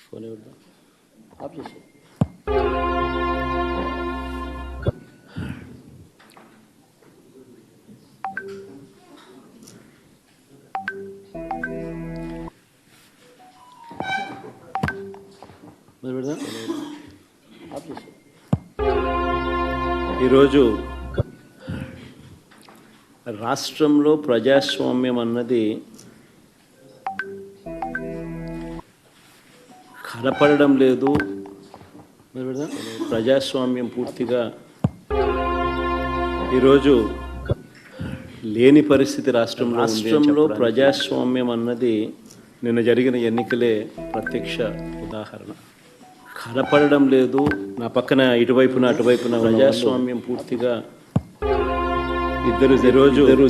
Phone ఇవ్వద్దా of చేసి of చేసి. ఈరోజు రాష్ట్రంలో ప్రజాస్వామ్యం అన్నది కనపడడం లేదు. ప్రజాస్వామ్యం పూర్తిగా ఈరోజు లేని పరిస్థితి రాష్ట్రంలో ప్రజాస్వామ్యం అన్నది నిన్న జరిగిన ఎన్నికలే ప్రత్యక్ష ఉదాహరణ. కనపడడం లేదు. నా పక్కన ఇటువైపున అటువైపున ప్రజాస్వామ్యం పూర్తిగా ఇద్దరు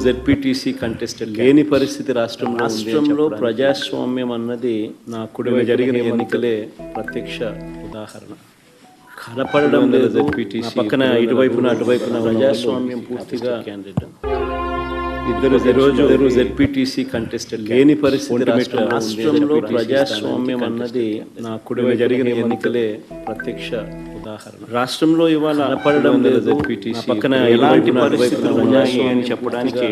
జెడ్పీటీసీ కంటెస్టెడ్ లేని పరిస్థితి రాష్ట్రంలో ప్రజాస్వామ్యం అన్నది నా కుడివైపున జరిగిన ఎన్నికలే ప్రత్యక్ష ఉదాహరణ. కనపడడం లేదు. జెడ్పీటీసీ పక్కన ఇటువైపున అటువైపున ప్రజాస్వామ్యం పూర్తిగా క్యాండిడేట్ ఇద్దరు జెడ్పీటీసీ కంటెస్టెడ్ లేని పరిస్థితి రాష్ట్రంలో ప్రజాస్వామ్యం అన్నది నా కుడివైపున జరిగిన ఎన్నికలే ప్రత్యక్ష ఉదాహరణ. రాష్ట్రంలో ఇవాళ కనపడడం లేదు. జెడ్పీటీసీ పక్కన ఎలాంటి పరిస్థితులు ఉన్నాయి అని చెప్పడానికి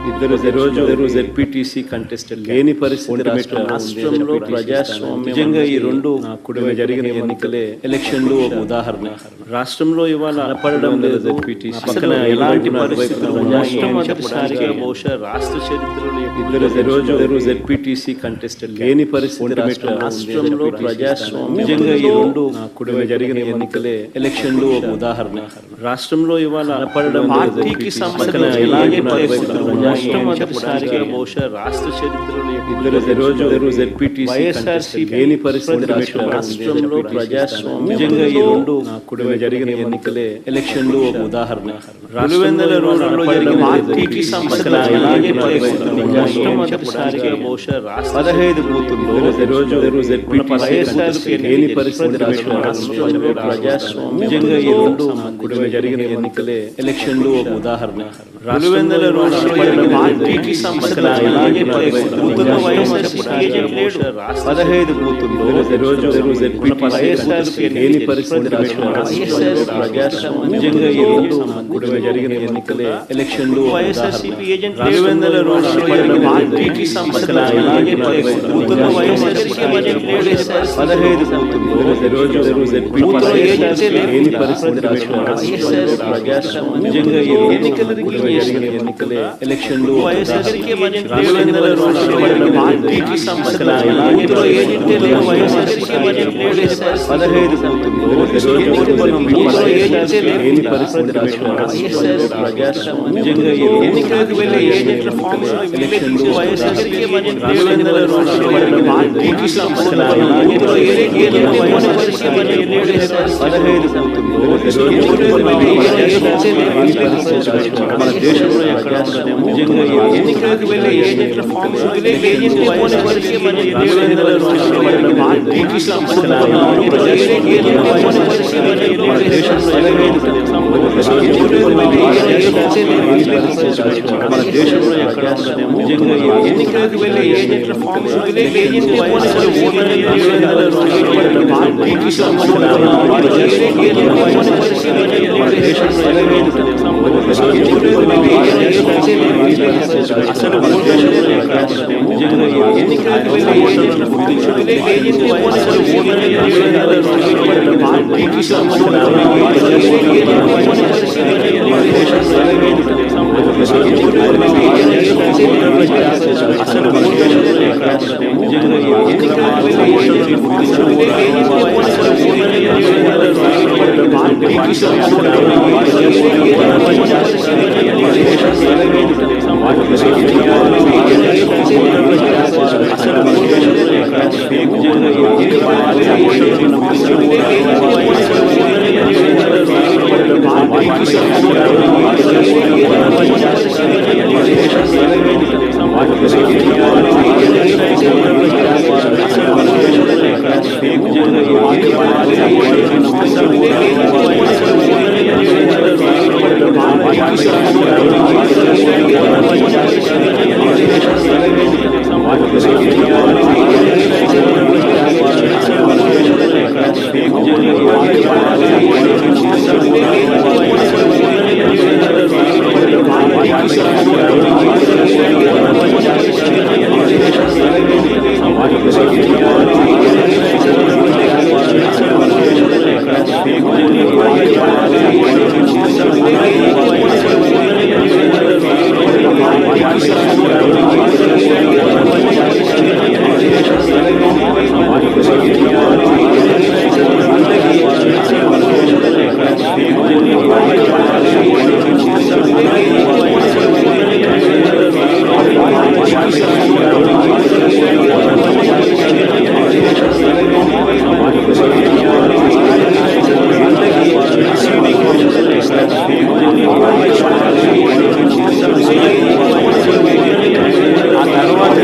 ఇద్దరు జెడ్పీటీసీ కంటెస్టెడ్ లేని పరిస్థితి రాష్ట్రంలో ప్రజాస్వామ్యం నిజంగా ఈ రెండు కుడివైపున జరిగిన ఎన్నికలే ఎలక్షన్లు ఒక ఉదాహరణ. రాష్ట్రంలో ఇవాళ కనపడడం లేదు. జెడ్పీటీసీ పక్కన ఎలాంటి పరిస్థితులు మొట్టమొదటిసారిగా బహుశా రాష్ట్ర చరిత్రలో ఇద్దరు జెడ్పీటీసీ కంటెస్టెడ్ లేని పరిస్థితి రాష్ట్రంలో ప్రజాస్వామ్యం నిజంగా ఈ రెండు కుడివైపున జరిగిన ఎన్నికలే ఎలక్షన్లు ఒక ఉదాహరణ. రాష్ట్రంలో ఇవాళ కనపడడం పార్టీకి సంబంధించిన ఎలాంటి పరిస్థితులు మొట్టమొదటిసారిగా బహుశా రాష్ట్ర చరిత్రలో ఇద్దరు జెడ్పీటీసీ వైఎస్ఆర్సీపీ లేని పరిస్థితి రాష్ట్రంలో ప్రజాస్వామ్యం నిజంగా ఈ రెండు కుడివైపున జరిగిన ఎన్నికలే ఎలక్షన్లు ఒక ఉదాహరణ. 2000 రోజుల్లో జరిగిన పార్టీకి సంబంధించిన ఎలాంటి పరిస్థితులు మొట్టమొదటిసారిగా బహుశా 15 బూతుల్లో వైఎస్ఆర్సీపీ లేని పరిస్థితి రాష్ట్రంలో ప్రజాస్వామ్యం నిజంగా ఈ రెండు కుడివైపున జరిగిన ఎన్నికలే ఎలక్షన్లు ఒక ఉదాహరణ. 2000 రోజుల్లో పార్టీకి సంబంధించిన ఎలాంటి బూతుల్లో వైఎస్ఆర్సీపీ ఏజెంట్ లేడు. 15 బూతుల్లో వైఎస్ఆర్సీపీ లేని పరిస్థితి ప్రజాస్వామ్యం నిజంగా ఈ రెండు కుడివైపున జరిగిన ఎన్నికలే ఎలక్షన్లు వైఎస్ఆర్సీపీ ఏజెంట్ 2000 రోజుల్లో పార్టీకి సంబంధించిన ఎలాంటి బూతుల్లో వైఎస్ఆర్సీపీ ఏజెంట్ లేడు. 15 బూతుల్లో లేని పరిస్థితి ప్రజాస్వామ్యం నిజంగా ఈ ఎన్నికల ఎన్నికలే ఎలక్షన్లు వైఎస్ఆర్సీపీ ఏజెంట్ 2000 రోజుల్లో పార్టీకి సంబంధించిన బూతుల్లో ఏజెంట్ లేడు. వైఎస్ఆర్సీపీ ఏజెంట్ లేడు. 15 బూతుల్లో ఏజెంట్ లేని పరిస్థితి ప్రజాస్వామ్యం నిజంగా ఈ ఎన్నికలకు వెళ్ళే ఏజెంట్ల ఫామ్స్ ఎలక్షన్లు వైఎస్ఆర్సీపీ ఏజెంట్ 2000 రోజుల్లో పార్టీకి సంబంధించిన బూతుల్లో ఏజెంట్ లేడు. 15 మన దేశంలో ఎక్కడ నిజంగా ఎన్నికలకు వెళ్ళే ఏజెంట్ల ఫామ్స్ ఏజెంట్ వైఎస్ఆర్సీపీ పార్టీకి సంబంధించిన మన దేశంలో ఎక్కడ నిజంగా ఎన్నికలకు వెళ్ళే ఏజెంట్ల ఫామ్స్ ఏజెంట్ పార్టీకి సంబంధించిన అసలు నిజంగా ఎన్నికలకు వెళ్ళే ఏజెంట్ల ఫామ్స్ ఏజెంట్ పార్టీకి సంబంధించిన అసలు నిజంగా ఎన్నికలకు వెళ్ళే పార్టీకి ఆ తర్వాత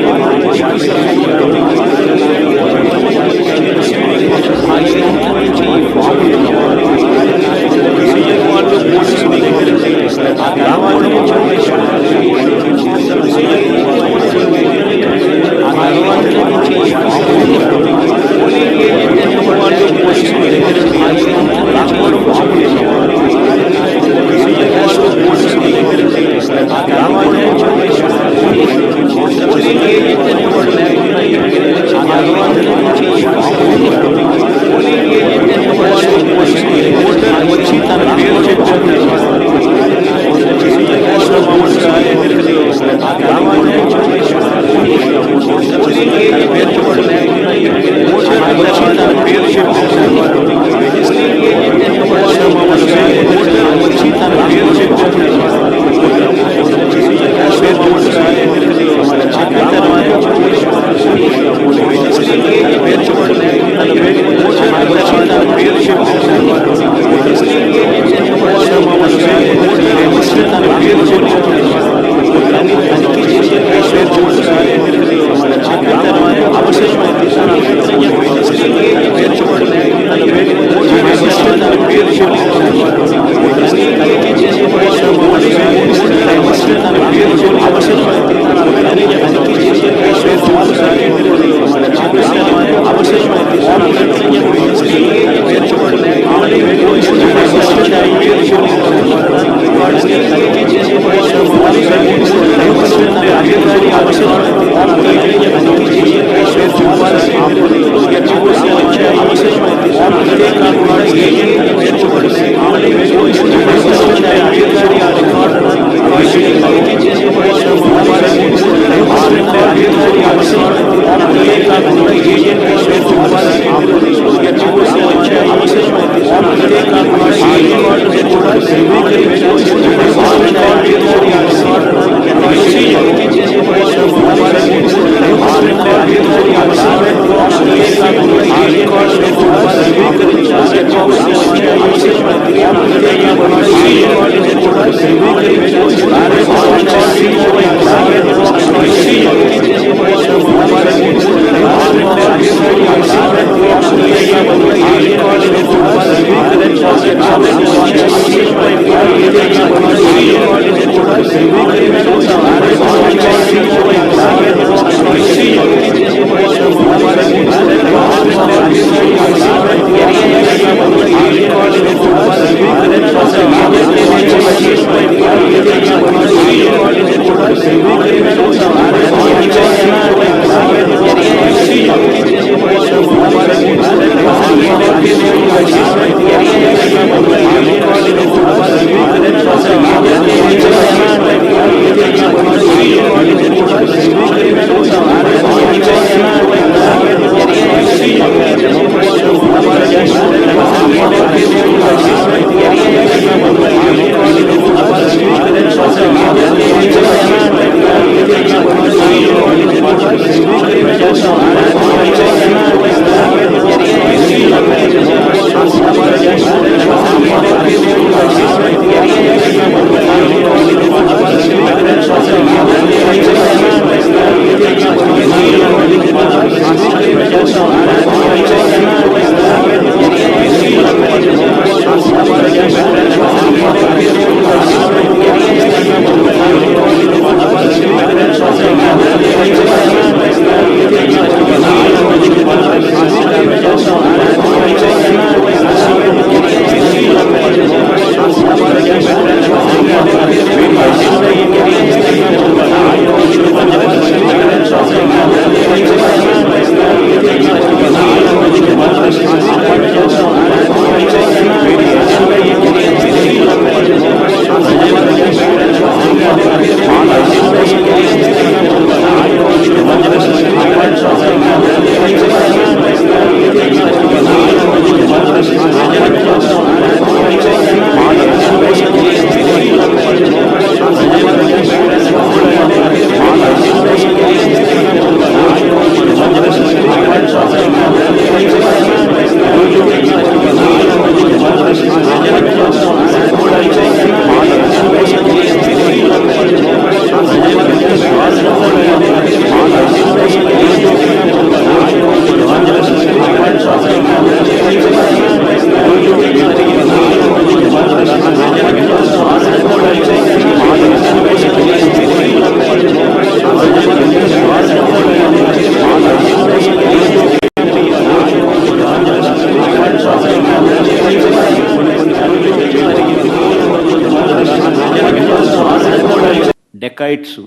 రైట్స్.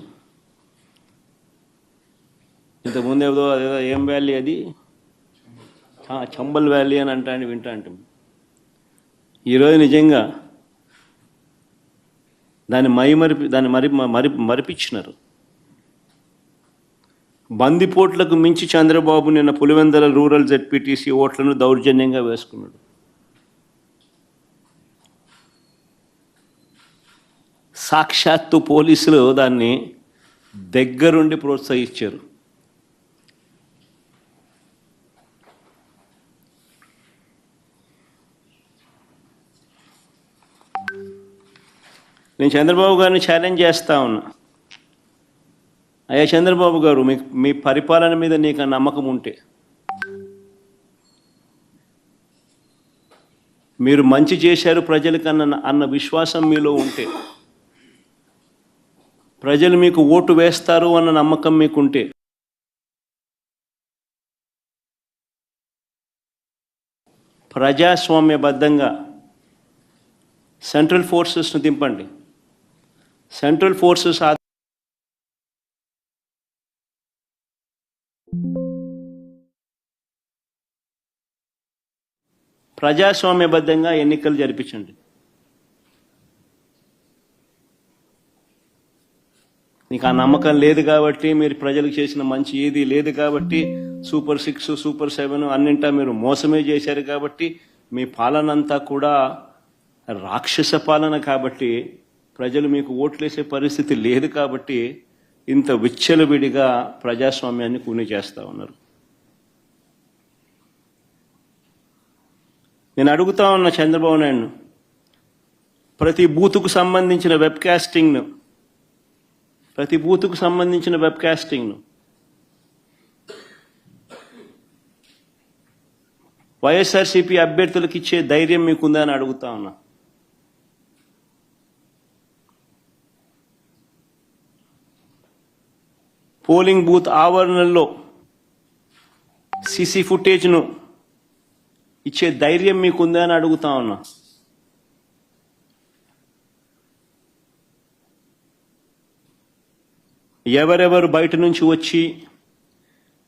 ఇంతకుముందు ఏదో అదేదో ఏం వ్యాలీ అది, చంబల్ వ్యాలీ అని వింటాంటాం. ఈరోజు నిజంగా దాన్ని మరిపించినారు. బందిపోట్లకు మించి చంద్రబాబు నిన్న పులివెందుల రూరల్ జెడ్పీటీసీ ఓట్లను దౌర్జన్యంగా వేసుకున్నాడు. సాక్షాత్తు పోలీసులు దాన్ని దగ్గరుండి ప్రోత్సహించారు. నేను చంద్రబాబు గారిని ఛాలెంజ్ చేస్తా ఉన్నా, అయ్యా చంద్రబాబు గారు, మీ పరిపాలన మీద నీకు నమ్మకం ఉంటే, మీరు మంచి చేశారు ప్రజలకన్నా అన్న విశ్వాసం మీలో ఉంటే, ప్రజలు మీకు ఓటు వేస్తారు అన్న నమ్మకం మీకుంటే, ప్రజాస్వామ్యబద్ధంగా సెంట్రల్ ఫోర్సెస్ను దింపండి. సెంట్రల్ ఫోర్సెస్ ప్రజాస్వామ్యబద్ధంగా ఎన్నికలు జరిపించండి. నీకు ఆ నమ్మకం లేదు కాబట్టి, మీరు ప్రజలకు చేసిన మంచి ఏది లేదు కాబట్టి, సూపర్ 6 సూపర్ 7 అన్నింటా మీరు మోసమే చేశారు కాబట్టి, మీ పాలనంతా కూడా రాక్షస పాలన కాబట్టి, ప్రజలు మీకు ఓట్లేసే పరిస్థితి లేదు కాబట్టి ఇంత విచ్చలవిడిగా ప్రజాస్వామ్యాన్ని కూని చేస్తూ ఉన్నారు. నేను అడుగుతా ఉన్న చంద్రబాబు నాయుడు, ప్రతి బూతుకు సంబంధించిన వెబ్ కాస్టింగ్ను వైఎస్ఆర్సీపీ అభ్యర్థులకు ఇచ్చే ధైర్యం మీకుందా అని అడుగుతా ఉన్నా. పోలింగ్ బూత్ ఆవరణల్లో సీసీ ఫుటేజ్ను ఇచ్చే ధైర్యం మీకుందా అని అడుగుతా ఉన్నా. ఎవరెవరు బయట నుంచి వచ్చి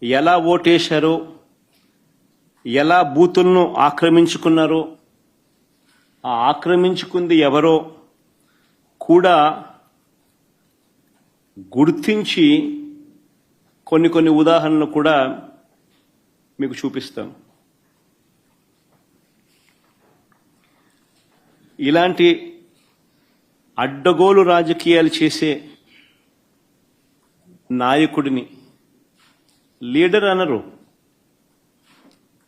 ఎలా ఓటేశారో, ఎలా బూతులను ఆక్రమించుకున్నారో, ఆ ఆక్రమించుకుంది ఎవరో కూడా గుర్తించి కొన్ని ఉదాహరణలు కూడా మీకు చూపిస్తాం. ఇలాంటి అడ్డగోలు రాజకీయాలు చేసే నాయకుడిని లీడర్ అనరు,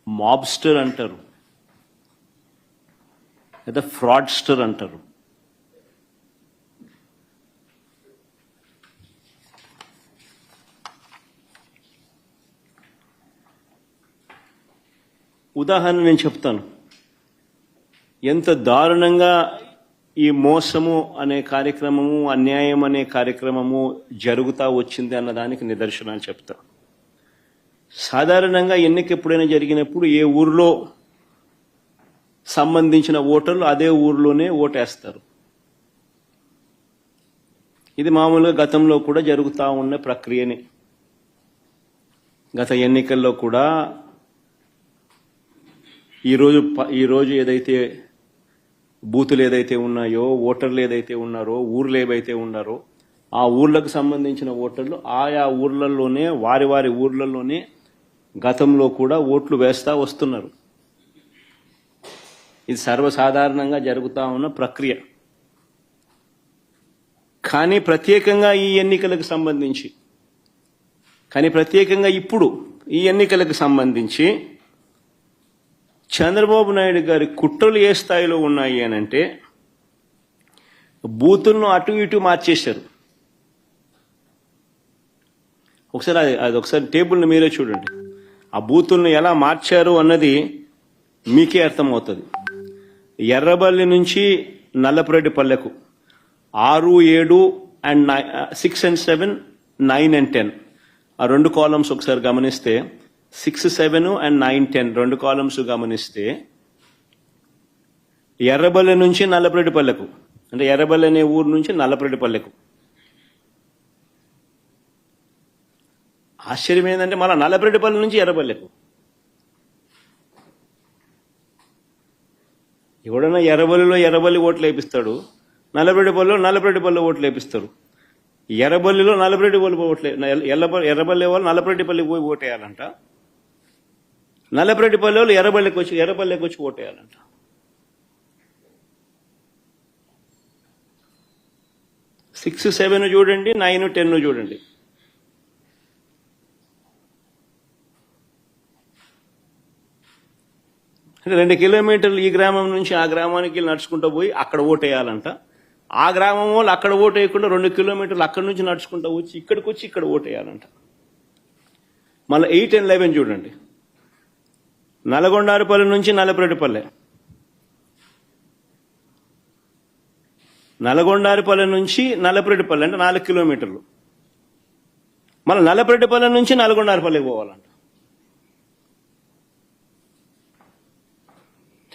మాబ్స్టర్ అంటారు, లేదా ఫ్రాడ్స్టర్ అంటారు. ఉదాహరణ నేను చెప్తాను. ఎంత దారుణంగా ఈ మోసము అనే కార్యక్రమము, అన్యాయం అనే కార్యక్రమము జరుగుతూ వచ్చింది అన్నదానికి నిదర్శనాలు చెప్తా. సాధారణంగా ఎన్నిక ఎప్పుడైనా జరిగినప్పుడు ఏ ఊరిలో సంబంధించిన ఓటర్లు అదే ఊరిలోనే ఓటేస్తారు. ఇది మామూలుగా గతంలో కూడా జరుగుతూ ఉన్న ప్రక్రియనే. గత ఎన్నికల్లో కూడా ఈరోజు ఏదైతే బూతులు ఏదైతే ఉన్నాయో, ఓటర్లు ఏదైతే ఉన్నారో, ఊర్లు ఏవైతే ఉన్నారో, ఆ ఊర్లకు సంబంధించిన ఓటర్లు ఆయా ఊర్లలోనే, వారి ఊర్లలోనే గతంలో కూడా ఓట్లు వేస్తా వస్తున్నారు. ఇది సర్వసాధారణంగా జరుగుతూ ఉన్న ప్రక్రియ. కానీ ప్రత్యేకంగా ఈ ఎన్నికలకు సంబంధించి, ఇప్పుడు ఈ ఎన్నికలకు సంబంధించి చంద్రబాబు నాయుడు గారి కుట్రలు ఏ స్థాయిలో ఉన్నాయి అనంటే, బూతులను అటు ఇటు మార్చేశారు. ఒకసారి టేబుల్ని మీరే చూడండి. ఆ బూతులను ఎలా మార్చారు అన్నది మీకే అర్థమవుతుంది. ఎర్రబల్లి నుంచి నల్లపురెడ్డిపల్లెకు 6, 7 and 6 and 7, 9 and 10 ఆ రెండు కాలమ్స్ ఒకసారి గమనిస్తే, 6, 7 and 9, 10 రెండు కాలమ్స్ గమనిస్తే, ఎర్రబల్లి నుంచి నల్లపురెడ్డిపల్లెకు, అంటే ఎర్రబల్లి అనే ఊరు నుంచి నల్లపురెడ్డిపల్లెకు ఆశ్చర్యం ఏంటంటే మళ్ళీ నల్లపరెడ్డిపల్లి నుంచి ఎర్రపల్లెకు. ఎవడన్నా ఎర్రబల్లి ఓట్లు వేపిస్తాడు, నల్లపరెడ్డిపల్లిలో ఓట్లు వేపిస్తారు. ఎర్రబల్లిలో నల్లపరెడ్డిపల్లి ఓట్లే, ఎర్రబల్లి వాళ్ళు నల్లపరెడ్డిపల్లికి పోయి ఓటేయాలంట. నల్లపరెడ్డిపల్లి వాళ్ళు ఎర్రబల్లికి వచ్చి ఓటేయాలంట. సిక్స్ 7 చూడండి, 9, 10 చూడండి. అంటే 2 కిలోమీటర్లు ఈ గ్రామం నుంచి ఆ గ్రామానికి నడుచుకుంటూ పోయి అక్కడ ఓటేయాలంట. ఆ గ్రామం వాళ్ళు అక్కడ ఓటు వేయకుండా 2 కిలోమీటర్లు అక్కడి నుంచి నడుచుకుంటూ వచ్చి ఇక్కడికి వచ్చి ఇక్కడ ఓటేయాలంట. మళ్ళీ 8 and 11 చూడండి. నల్గొండారుపల్లి నుంచి నల్లపరెడ్డిపల్లె, నల్గొండారుపల్లి నుంచి నల్లపరెడ్డిపల్లి అంటే 4 కిలోమీటర్లు. మళ్ళీ నల్లపరెడ్డిపల్లి నుంచి నల్గొండారుపల్లికి పోవాలంట.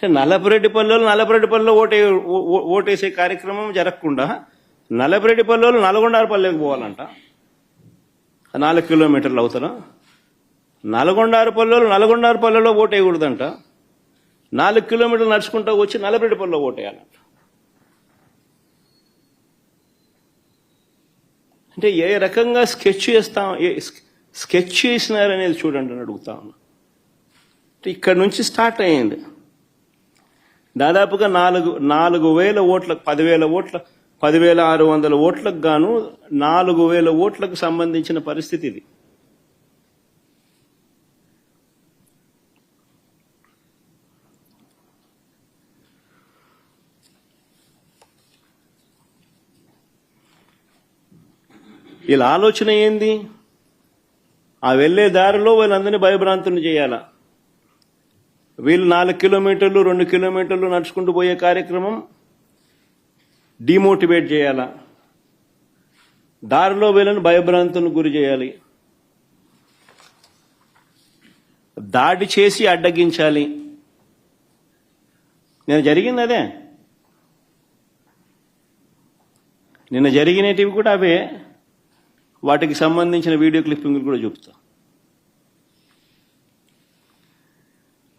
నల్లపరెడ్డిపల్లిలో ఓటేసే కార్యక్రమం జరగకుండా నల్లపరెడ్డిపల్లిలో నల్గొండారుపల్లికి పోవాలంట. 4 కిలోమీటర్లు అవుతారా? నల్గొండారుపల్లిలో ఓటేయకూడదంట. 4 కిలోమీటర్లు నడుచుకుంటూ వచ్చి నల్లపరెడ్డిపల్లిలో ఓటేయాలంట. అంటే ఏ రకంగా స్కెచ్ చేసినారనేది చూడండి అని అడుగుతా ఉన్నా. ఇక్కడ నుంచి స్టార్ట్ అయ్యింది. దాదాపుగా 4,000 ఓట్లకు 10,000 ఓట్ల 10,600 ఓట్లకు గాను 4,000 ఓట్లకు సంబంధించిన పరిస్థితి ఇది. వీళ్ళ ఆలోచన ఏంది? ఆ వెళ్లే దారిలో వీళ్ళందరినీ భయభ్రాంతులను చేయాలా. వీళ్ళు 4 కిలోమీటర్లు 2 కిలోమీటర్లు నడుచుకుంటూ పోయే కార్యక్రమం డిమోటివేట్ చేయాలా. దారిలో వీళ్ళని భయభ్రాంతులకు గురి చేయాలి, దాడి చేసి అడ్డగించాలి. జరిగింది అదే. నిన్న జరిగినటివి కూడా అవే. వాటికి సంబంధించిన వీడియో క్లిప్పింగ్లు కూడా చూపుతా.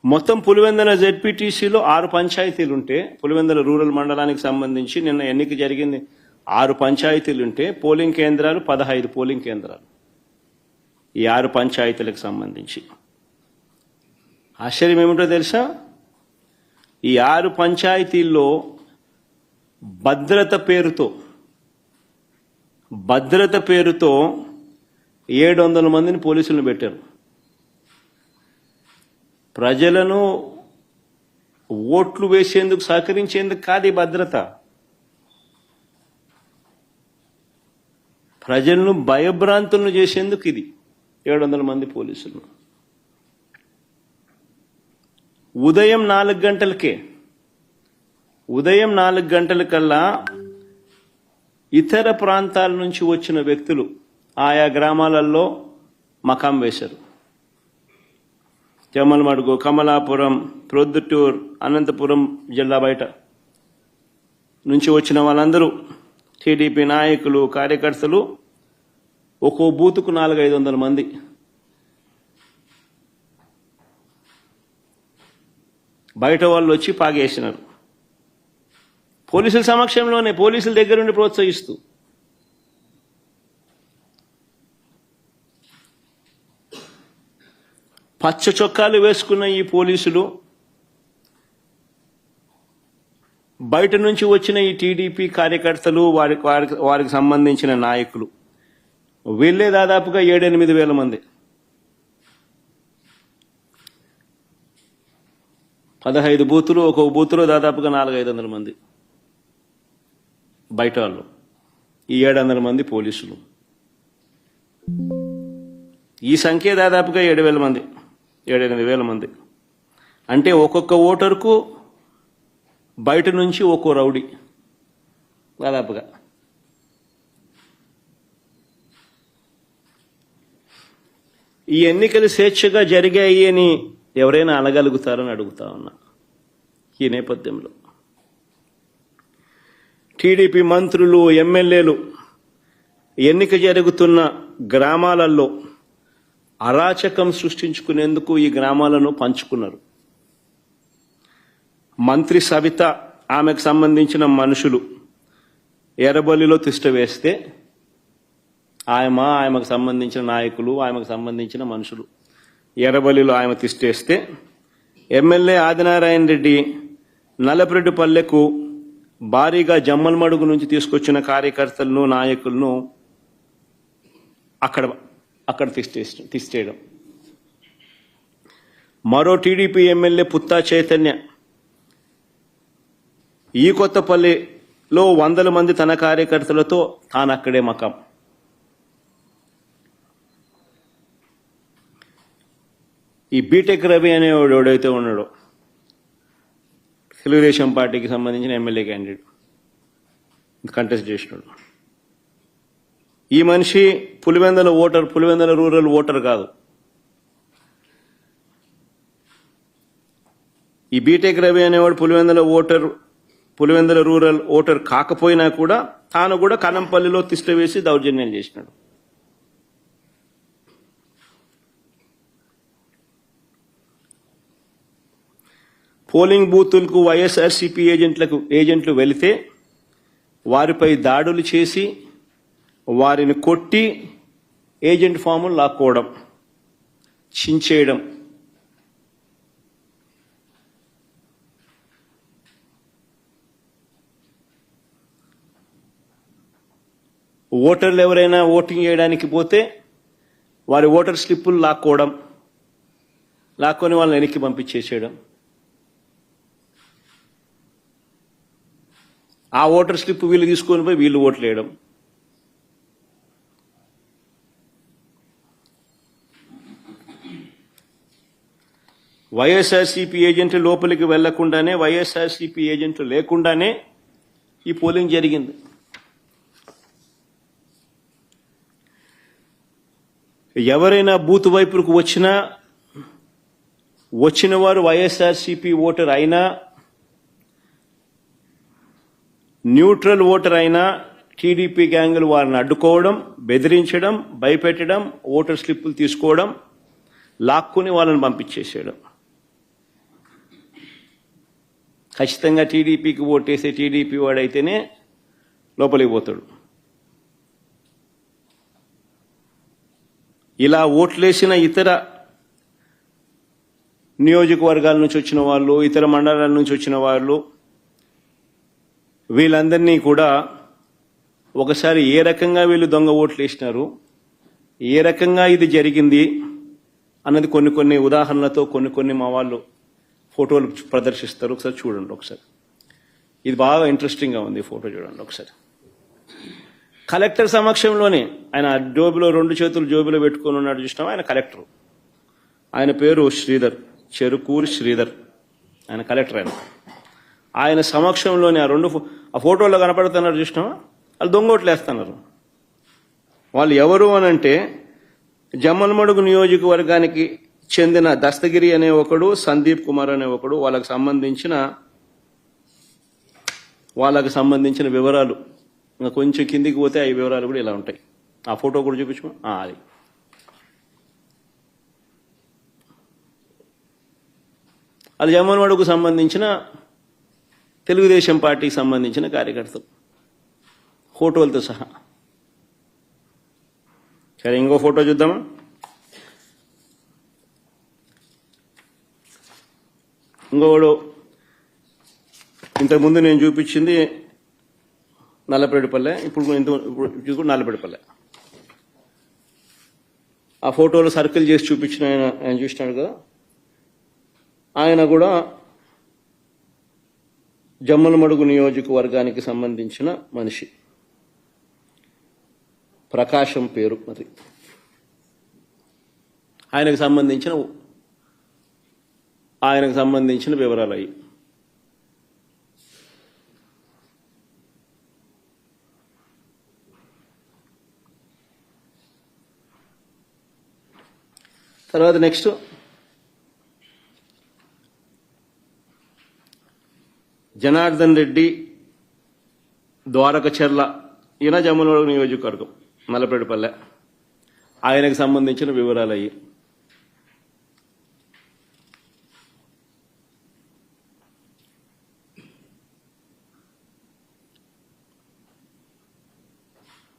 మొత్తం పులివెందుల జెడ్పీటీసీలో 6 పంచాయతీలు ఉంటే, పులివెందుల రూరల్ మండలానికి సంబంధించి నిన్న ఎన్నిక జరిగింది. 6 పంచాయతీలు ఉంటే పోలింగ్ కేంద్రాలు 15 పోలింగ్ కేంద్రాలు ఈ 6 పంచాయతీలకు సంబంధించి. ఆశ్చర్యం ఏమిటో తెలుసా? ఈ 6 పంచాయతీల్లో భద్రత పేరుతో 700 మందిని పోలీసులను పెట్టారు. ప్రజలను ఓట్లు వేసేందుకు సహకరించేందుకు కాదు ఈ భద్రత, ప్రజలను భయభ్రాంతులను చేసేందుకు ఇది 700 మంది పోలీసులు. ఉదయం 4 గంటలకల్లా ఇతర ప్రాంతాల నుంచి వచ్చిన వ్యక్తులు ఆయా గ్రామాలలో మకాం వేశారు. జమ్మలమడుగు, కమలాపురం, ప్రొద్దుటూర్, అనంతపురం జిల్లా బయట నుంచి వచ్చిన వాళ్ళందరూ టీడీపీ నాయకులు, కార్యకర్తలు ఒక్కో బూతుకు 400-500 మంది. బయట వాళ్ళు వచ్చి పాగేసినారు. పోలీసుల సమక్షంలోనే, పోలీసుల దగ్గర నుండి ప్రోత్సహిస్తూ. పచ్చ చొక్కాలు వేసుకున్న ఈ పోలీసులు బయట నుంచి వచ్చిన ఈ టీడీపీ కార్యకర్తలు, వారికి సంబంధించిన నాయకులు వీళ్ళే దాదాపుగా 7-8 వేల మంది. 15 బూతులు, ఒక్కొక్క బూతులో దాదాపుగా 400-500 మంది బయట వాళ్ళు, ఈ 700 మంది పోలీసులు. ఈ సంఖ్య దాదాపుగా 7,000 మంది, 7-8 వేల మంది. అంటే ఒక్కొక్క ఓటరుకు బయట నుంచి ఒక్కో రౌడీ దాదాపుగా. ఈ ఎన్నికలు స్వేచ్ఛగా జరిగాయి అని ఎవరైనా అనగలుగుతారని అడుగుతా ఉన్నా. ఈ నేపథ్యంలో టీడీపీ మంత్రులు, ఎమ్మెల్యేలు ఎన్నిక జరుగుతున్న గ్రామాలలో అరాచకం సృష్టించుకునేందుకు ఈ గ్రామాలను పంచుకున్నారు. మంత్రి సవిత, ఆమెకు సంబంధించిన మనుషులు ఎర్రబల్లిలో తిష్ట వేస్తే ఆమెకు సంబంధించిన నాయకులు, ఆమెకు సంబంధించిన మనుషులు ఎర్రబల్లిలో ఆమె తిష్టేస్తే ఎమ్మెల్యే ఆదినారాయణ రెడ్డి నల్లపరెడ్డిపల్లెకు భారీగా జమ్మలమడుగు నుంచి తీసుకొచ్చిన కార్యకర్తలను, నాయకులను అక్కడ తిష్టేయడం. మరో టీడీపీ ఎమ్మెల్యే పుత్తా చైతన్య ఈ కొత్తపల్లిలో 100 మంది తన కార్యకర్తలతో తాను అక్కడే మకాం. ఈ బీటెక్ రవి అనేవాడు ఎవడైతే ఉన్నాడో తెలుగుదేశం పార్టీకి సంబంధించిన ఎమ్మెల్యే క్యాండిడేట్ కంటెస్ట్ చేసినాడు. ఈ మనిషి పులివెందుల రూరల్ ఓటర్ కాదు. ఈ బీటెక్ రవి అనేవాడు పులివెందుల రూరల్ ఓటర్ కాకపోయినా కూడా తాను కూడా కనంపల్లిలో తిష్ట వేసి దౌర్జన్యం చేసినాడు. పోలింగ్ బూతులకు వైఎస్ఆర్సీపీ ఏజెంట్లు వెళితే వారిపై దాడులు చేసి వారిని కొట్టి ఏజెంట్ ఫాములు లాక్కోవడం, చించేయడం. ఓటర్లు ఎవరైనా ఓటింగ్ చేయడానికి పోతే వారి ఓటర్ స్లిప్పులు లాక్కొని వాళ్ళని వెనక్కి పంపించేసేయడం. ఆ ఓటర్ స్లిప్ వీళ్ళు తీసుకొని పోయి వీళ్ళు ఓట్లు వేయడం. వైఎస్ఆర్సీపీ ఏజెంట్లు లోపలికి వెళ్లకుండానే, వైఎస్ఆర్సీపీ ఏజెంట్లు లేకుండానే ఈ పోలింగ్ జరిగింది. ఎవరైనా బూత్ వైపుకు వచ్చిన వారు వైఎస్ఆర్సీపీ ఓటర్ అయినా, న్యూట్రల్ ఓటర్ అయినా టీడీపీ గ్యాంగులు వారిని అడ్డుకోవడం, బెదిరించడం, భయపెట్టడం, ఓటర్ స్లిప్పులు తీసుకోవడం, లాక్కుని వాళ్ళని పంపించేసేయడం. ఖచ్చితంగా టీడీపీకి ఓటేసే టీడీపీ వాడైతేనే లోపలికి పోతాడు. ఇలా ఓట్లేసిన ఇతర నియోజకవర్గాల నుంచి వచ్చిన వాళ్ళు, ఇతర మండలాల నుంచి వచ్చిన వాళ్ళు, వీళ్ళందరినీ కూడా ఒకసారి ఏ రకంగా వీళ్ళు దొంగ ఓట్లు వేసినారు, ఏ రకంగా ఇది జరిగింది అన్నది కొన్ని ఉదాహరణలతో కొన్ని మా వాళ్ళు ఫోటోలు ప్రదర్శిస్తారు. ఒకసారి చూడండి. ఒకసారి ఇది బాగా ఇంట్రెస్టింగ్గా ఉంది. ఫోటో చూడండి ఒకసారి. కలెక్టర్ సమక్షంలోనే ఆయన జోబులో 2 చేతులు జోబులో పెట్టుకొని ఉన్నాడు చూసినాం. ఆయన కలెక్టర్. ఆయన పేరు శ్రీధర్, చెరుకూరి శ్రీధర్. ఆయన కలెక్టర్. ఆయన సమక్షంలోనే ఆ ఫోటోలో కనపడుతున్నారు చూసినామా, వాళ్ళు దొంగోట్లు వేస్తున్నారు. వాళ్ళు ఎవరు అనంటే జమ్మలమడుగు నియోజకవర్గానికి చెందిన దస్తగిరి అనే ఒకడు, సందీప్ కుమార్ అనే ఒకడు. వాళ్ళకు సంబంధించిన వివరాలు ఇంకా కొంచెం కిందికి పోతే ఆ వివరాలు కూడా ఇలా ఉంటాయి. ఆ ఫోటో కూడా చూపించు. అది అది జమ్మలమడుగుకు సంబంధించిన తెలుగుదేశం పార్టీకి సంబంధించిన కార్యకర్తలు ఫోటోలతో సహా. సరే, ఇంకో ఫోటో చూద్దామా. ఇంకోడు ఇంతకుముందు నేను చూపించింది నల్లపరెడ్డిపల్లె, ఇప్పుడు నల్లపరెడ్డిపల్లె. ఆ ఫోటోలో సర్కిల్ చేసి చూపించిన ఆయన చూసినాడు కదా, ఆయన కూడా జమ్మలమడుగు నియోజకవర్గానికి సంబంధించిన మనిషి. ప్రకాశం పేరు. మరి ఆయనకు సంబంధించిన వివరాలు అయ్యి. తర్వాత నెక్స్ట్ జనార్దన్ రెడ్డి, ద్వారకచర్ల. ఈయన జమ్మలమడుగు నియోజకవర్గం, నల్లపరెడ్డిపల్లె. ఆయనకు సంబంధించిన వివరాలు అయ్యి.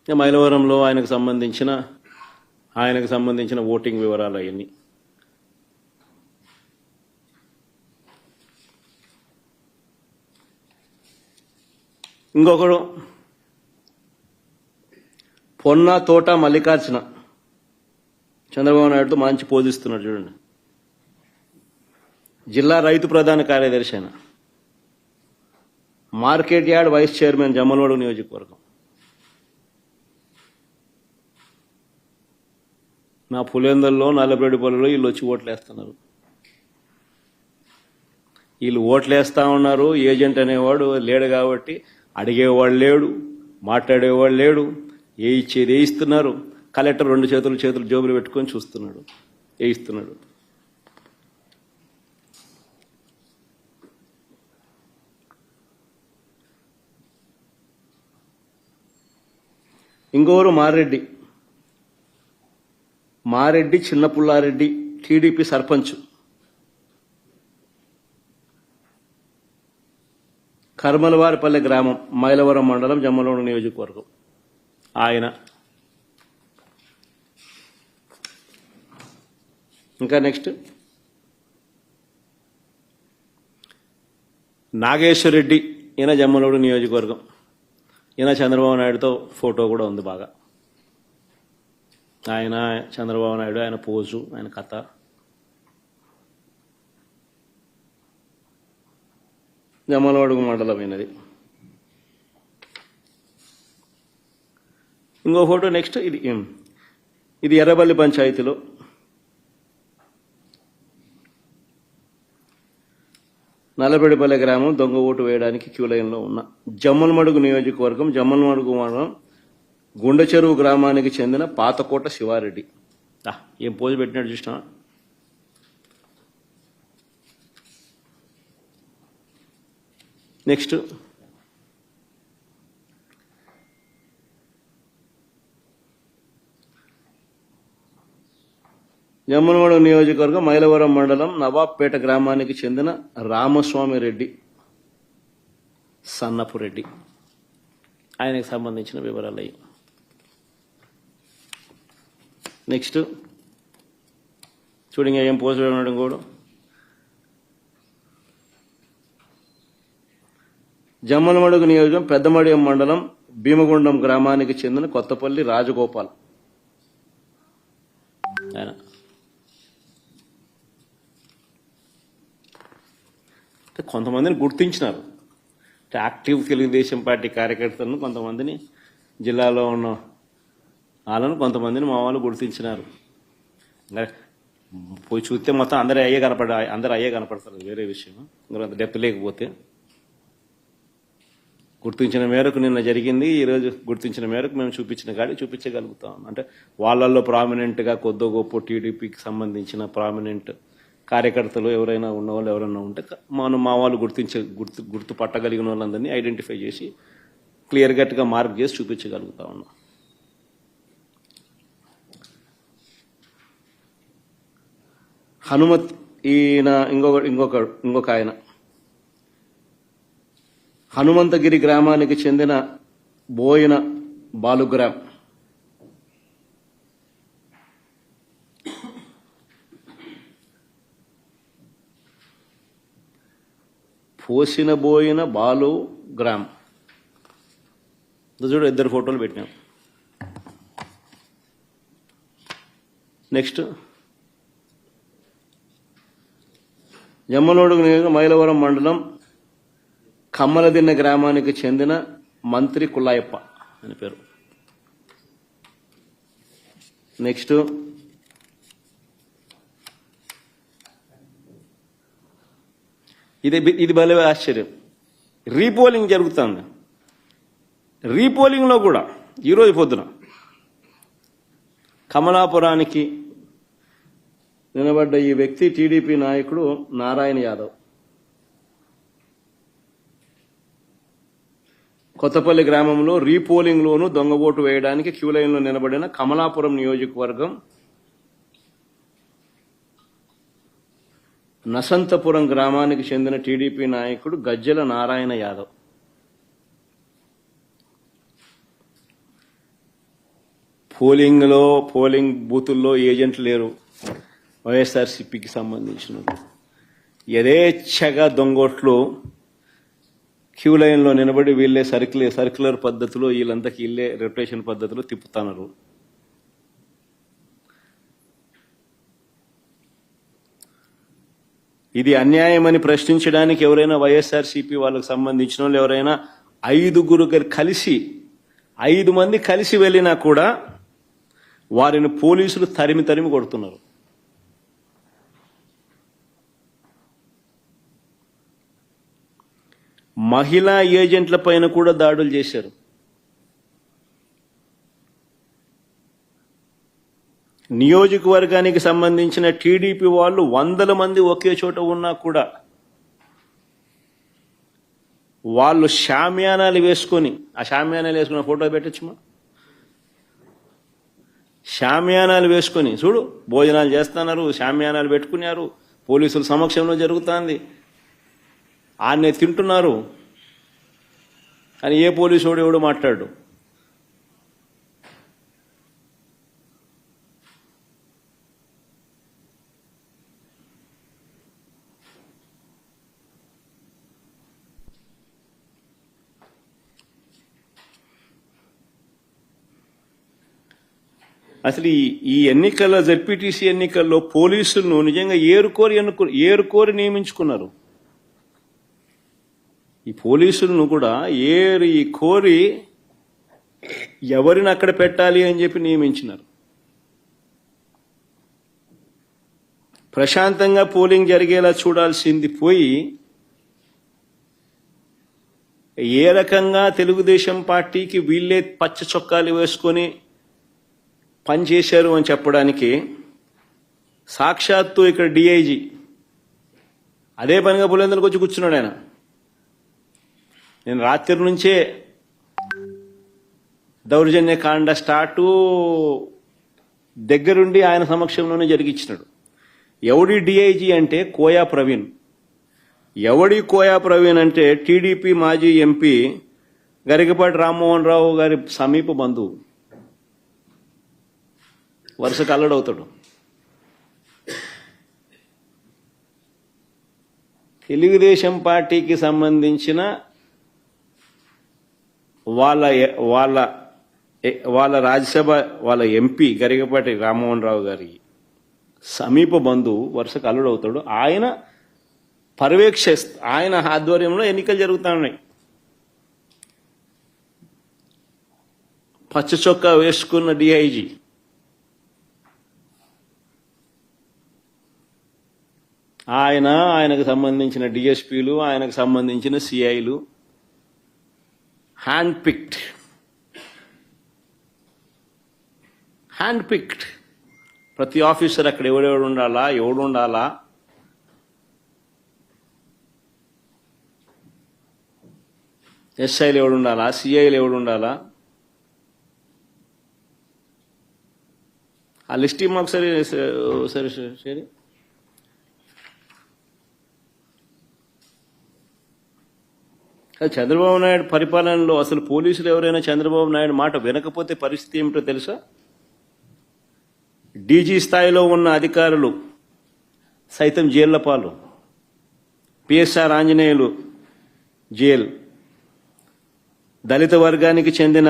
మైలవరంలో ఆయనకు సంబంధించిన ఓటింగ్ వివరాలు అవన్నీ. ఇంకొకడు పొన్న తోట మల్లికార్జున చంద్రబాబు నాయుడుతో మంచి పోజిస్తున్నాడు చూడండి. జిల్లా రైతు ప్రధాన కార్యదర్శి అయిన market yard vice chairman Jammalamadugu నియోజకవర్గం. నా పులేందల్లో నల్లబెడిపల్లిలో వీళ్ళు వచ్చి ఓట్లేస్తున్నారు. వీళ్ళు ఓట్లేస్తా ఉన్నారు. ఏజెంట్ అనేవాడు లేడు కాబట్టి అడిగేవాడు లేడు, మాట్లాడేవాడు లేడు. ఏ ఇచ్చేది వేయిస్తున్నారు. కలెక్టర్ 2 చేతులు జోబులు పెట్టుకొని చూస్తున్నాడు, వేయిస్తున్నాడు. ఇంకొకరు మారెడ్డి చిన్నపుల్లారెడ్డి టీడీపీ సర్పంచ్, కర్మలవారిపల్లె గ్రామం, మైలవరం మండలం, జమ్మలమడుగు నియోజకవర్గం. ఆయన ఇంకా నెక్స్ట్ నాగేశ్వరరెడ్డి, ఈయన జమ్మలమడుగు నియోజకవర్గం. ఈయన చంద్రబాబు నాయుడుతో ఫోటో కూడా ఉంది బాగా. ఆయన చంద్రబాబు నాయుడు, ఆయన పోజు, ఆయన కథ. జమ్మలమడుగు మండలం అయినది. ఇంకో ఫోటో నెక్స్ట్. ఇది ఎర్రబల్లి పంచాయతీలో నల్లబెడిపల్లె గ్రామం దొంగ ఓటు వేయడానికి క్యూ లైన్లో ఉన్న జమ్మలమడుగు నియోజకవర్గం, జమ్మలమడుగు మండలం గుండెచెరువు గ్రామానికి చెందిన పాతకోట శివారెడ్డి. ఏం పోజు పెట్టినట్టు చూసినా. నెక్స్ట్ జమ్మలమడుగు నియోజకవర్గం మైలవరం మండలం నవాబ్పేట గ్రామానికి చెందిన రామస్వామి రెడ్డి, సన్నపు రెడ్డి. ఆయనకు సంబంధించిన వివరాలు అయ్యి. నెక్స్ట్ చూడండి ఏం పోస్ట్ పెట్టడం కూడా. జమ్మలమడుగు నియోజకవర్గం పెద్దమడియం మండలం భీమగుండం గ్రామానికి చెందిన కొత్తపల్లి రాజగోపాల్. ఆయన కొంతమందిని గుర్తించినారు. యాక్టివ్ తెలుగుదేశం పార్టీ కార్యకర్తలను కొంతమందిని, జిల్లాలో ఉన్న వాళ్ళను కొంతమందిని మా వాళ్ళు గుర్తించినారు. పోయి చూస్తే మొత్తం అందరూ అయ్యే కనపడతారు, వేరే విషయం. అంత డెప్త్ లేకపోతే గుర్తించిన మేరకు నిన్న జరిగింది. ఈరోజు గుర్తించిన మేరకు మేము చూపించిన గాడి చూపించగలుగుతాం. అంటే వాళ్ళల్లో ప్రామినెంట్గా కొద్దో గొప్ప టీడీపీకి సంబంధించిన ప్రామినెంట్ కార్యకర్తలు ఎవరైనా ఉన్నవాళ్ళు ఎవరైనా ఉంటే మా వాళ్ళు గుర్తుపట్టగలిగిన వాళ్ళందరినీ ఐడెంటిఫై చేసి క్లియర్ కట్గా మార్క్ చేసి చూపించగలుగుతా ఉన్నాం. హనుమత్, ఈయన ఇంకొక ఆయన హనుమంతగిరి గ్రామానికి చెందిన బోయిన బాలుగ్రామ్. పోసిన బోయిన బాలు గ్రామ్. చూడు 2 ఫోటోలు పెట్టినాం. నెక్స్ట్ జమ్మలమడుగు నియోజకవర్గం మైలవరం మండలం కమ్మలదిన్న గ్రామానికి చెందిన మంత్రి కుల్లాయప్ప అని పేరు. నెక్స్ట్ ఇది భలే ఆశ్చర్యం. రీపోలింగ్ జరుగుతుంది. రీపోలింగ్లో కూడా ఈరోజు పొద్దున కమలాపురానికి నిలబడ్డ ఈ వ్యక్తి టీడీపీ నాయకుడు నారాయణ యాదవ్. కొత్తపల్లి గ్రామంలో రీపోలింగ్లోనూ దొంగ ఓటు వేయడానికి క్యూ లైన్లో నిలబడిన కమలాపురం నియోజకవర్గం నసంతపురం గ్రామానికి చెందిన టీడీపీ నాయకుడు గజ్జెల నారాయణ యాదవ్. పోలింగ్ బూతుల్లో ఏజెంట్లు లేరు. వైఎస్ఆర్సీపీకి సంబంధించిన యథేచ్ఛగా దొంగోట్లు క్యూ లైన్లో నిలబడి వీళ్ళే సర్క్యులర్ పద్ధతిలో వీళ్ళంతకి వీళ్ళే రొటేషన్ పద్ధతిలో తిప్పుతున్నారు. ఇది అన్యాయమని ప్రశ్నించడానికి ఎవరైనా వైఎస్ఆర్సీపీ వాళ్ళకు సంబంధించిన వాళ్ళు ఎవరైనా 5 కలిసి 5 మంది కలిసి వెళ్ళినా కూడా వారిని పోలీసులు తరిమి కొడుతున్నారు. మహిళా ఏజెంట్ల పైన కూడా దాడులు చేశారు. నియోజకవర్గానికి సంబంధించిన టీడీపీ వాళ్ళు 100 మంది ఒకే చోట ఉన్నా కూడా వాళ్ళు షామ్యానాలు వేసుకొని, ఆ షామ్యానాలు వేసుకున్న ఫోటో పెట్టచ్చుమా, షామ్యానాలు వేసుకొని చూడు భోజనాలు చేస్తున్నారు, షామ్యానాలు పెట్టుకున్నారు, పోలీసుల సమక్షంలో జరుగుతుంది, ఆన్నే తింటున్నారు అని ఏ పోలీసు ఎవడు మాట్లాడు. అసలు ఈ ఎన్నికల్లో జెడ్పీటీసీ ఎన్నికల్లో పోలీసులను నిజంగా ఏరుకోరి నియమించుకున్నారు. ఈ పోలీసులను కూడా కోరి ఎవరిని అక్కడ పెట్టాలి అని చెప్పి నియమించినారు. ప్రశాంతంగా పోలింగ్ జరిగేలా చూడాల్సింది పోయి ఏ రకంగా తెలుగుదేశం పార్టీకి వీళ్ళే పచ్చ చొక్కాలు వేసుకొని పనిచేశారు అని చెప్పడానికి సాక్షాత్తు ఇక్కడ డిఐజీ అదే పనిగా పులివెందులకు వచ్చి కూర్చున్నాడు. ఆయన నేను రాత్రి నుంచే దౌర్జన్యకాండ స్టార్టు దగ్గరుండి ఆయన సమక్షంలోనే జరిగించినాడు. ఎవడి డిఐజీ అంటే కోయా ప్రవీణ్. ఎవడి కోయా ప్రవీణ్ అంటే టీడీపీ మాజీ ఎంపీ గరికపాటి రామ్మోహన్ రావు గారి సమీప బంధువు, వరుసకు అల్లుడవుతాడు. తెలుగుదేశం పార్టీకి సంబంధించిన వాళ్ళ రాజ్యసభ వాళ్ళ ఎంపీ గరికపాటి రామ్మోహన్ రావు గారి సమీప బంధువు వరుసకు అల్లుడవుతాడు. ఆయన ఆయన ఆధ్వర్యంలో ఎన్నికలు జరుగుతూ ఉన్నాయి. పచ్చ చొక్కా వేసుకున్న డిఐజీ ఆయనకు సంబంధించిన డిఎస్పీలు, ఆయనకు సంబంధించిన సిఐలు హ్యాండ్ పిక్డ్ ప్రతి ఆఫీసర్ అక్కడ ఎవడు ఉండాలా, ఎస్ఐలు ఎవడు ఉండాలా, సిఐలు ఎవడు ఉండాలా, ఆ లిస్ట్ మాకు సరే చంద్రబాబు నాయుడు పరిపాలనలో అసలు పోలీసులు ఎవరైనా చంద్రబాబు నాయుడు మాట వినకపోతే పరిస్థితి ఏమిటో తెలుసా? డీజీ స్థాయిలో ఉన్న అధికారులు సైతం జైళ్ల పాలు. పిఎస్ఆర్ ఆంజనేయులు జైలు, దళిత వర్గానికి చెందిన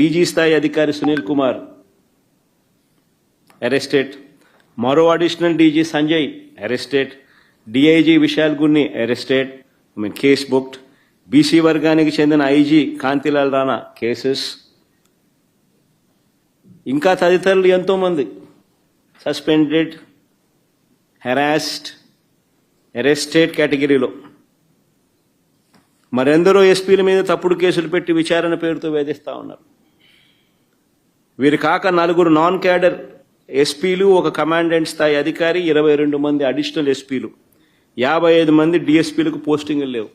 డీజీ స్థాయి అధికారి సునీల్ కుమార్ అరెస్టెడ్, మరో additional DG Sanjay arrested, DIG Vishal Gunni arrested, case booked. BC వర్గానికి చెందిన ఐజీ కాంతిలాల్ రాణా కేసెస్, ఇంకా తదితరులు ఎంతో మంది సస్పెండెడ్, హెరాస్డ్, అరెస్టెడ్ కేటగిరీలో. మరెందరో ఎస్పీల మీద తప్పుడు కేసులు పెట్టి విచారణ పేరుతో వేధిస్తా ఉన్నారు. వీరు కాక 4 నాన్ క్యాడర్ ఎస్పీలు, ఒక కమాండెంట్ స్థాయి అధికారి, 22 మంది అడిషనల్ ఎస్పీలు, 55 మంది డిఎస్పీలకు పోస్టింగులు లేవు.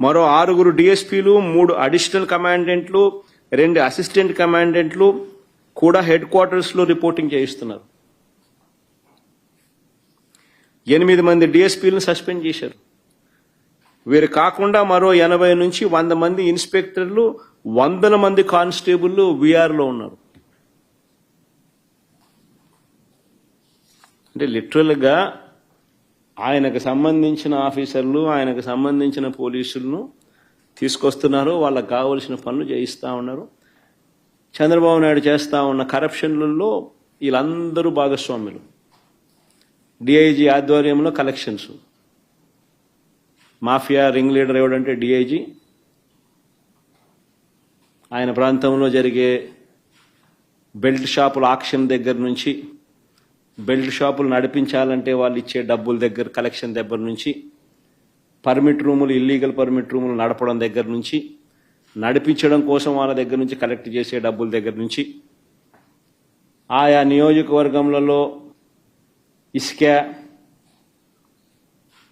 మరో 6 డిఎస్పీలు, 3 అడిషనల్ కమాండెంట్లు, 2 అసిస్టెంట్ కమాండెంట్లు కూడా హెడ్ క్వార్టర్స్ లో రిపోర్టింగ్ చేయిస్తున్నారు. 8 మంది డిఎస్పీలను సస్పెండ్ చేశారు. వీరు కాకుండా మరో 80 నుంచి 100 మంది ఇన్స్పెక్టర్లు, 100 మంది కానిస్టేబుల్ వీఆర్లో ఉన్నారు. అంటే లిటరల్గా ఆయనకు సంబంధించిన ఆఫీసర్లు, ఆయనకు సంబంధించిన పోలీసులను తీసుకొస్తున్నారు, వాళ్ళకు కావలసిన పనులు చేయిస్తూ ఉన్నారు. చంద్రబాబు నాయుడు చేస్తూ ఉన్న కరప్షన్లలో వీళ్ళందరూ భాగస్వాములు. డిఐజీ ఆధ్వర్యంలో కలెక్షన్స్, మాఫియా రింగ్ లీడర్ ఎవడంటే డిఐజీ. ఆయన ప్రాంతంలో జరిగే బెల్ట్ షాపుల ఆక్షన్ దగ్గర నుంచి, బెల్ట్ షాపులు నడిపించాలంటే వాళ్ళు ఇచ్చే డబ్బుల దగ్గర కలెక్షన్ దగ్గర నుంచి, పర్మిట్ రూములు, ఇల్లీగల్ పర్మిట్ రూములు నడపడం దగ్గర నుంచి, నడిపించడం కోసం వాళ్ళ దగ్గర నుంచి కలెక్ట్ చేసే డబ్బుల దగ్గర నుంచి, ఆయా నియోజకవర్గంలో ఇసుక,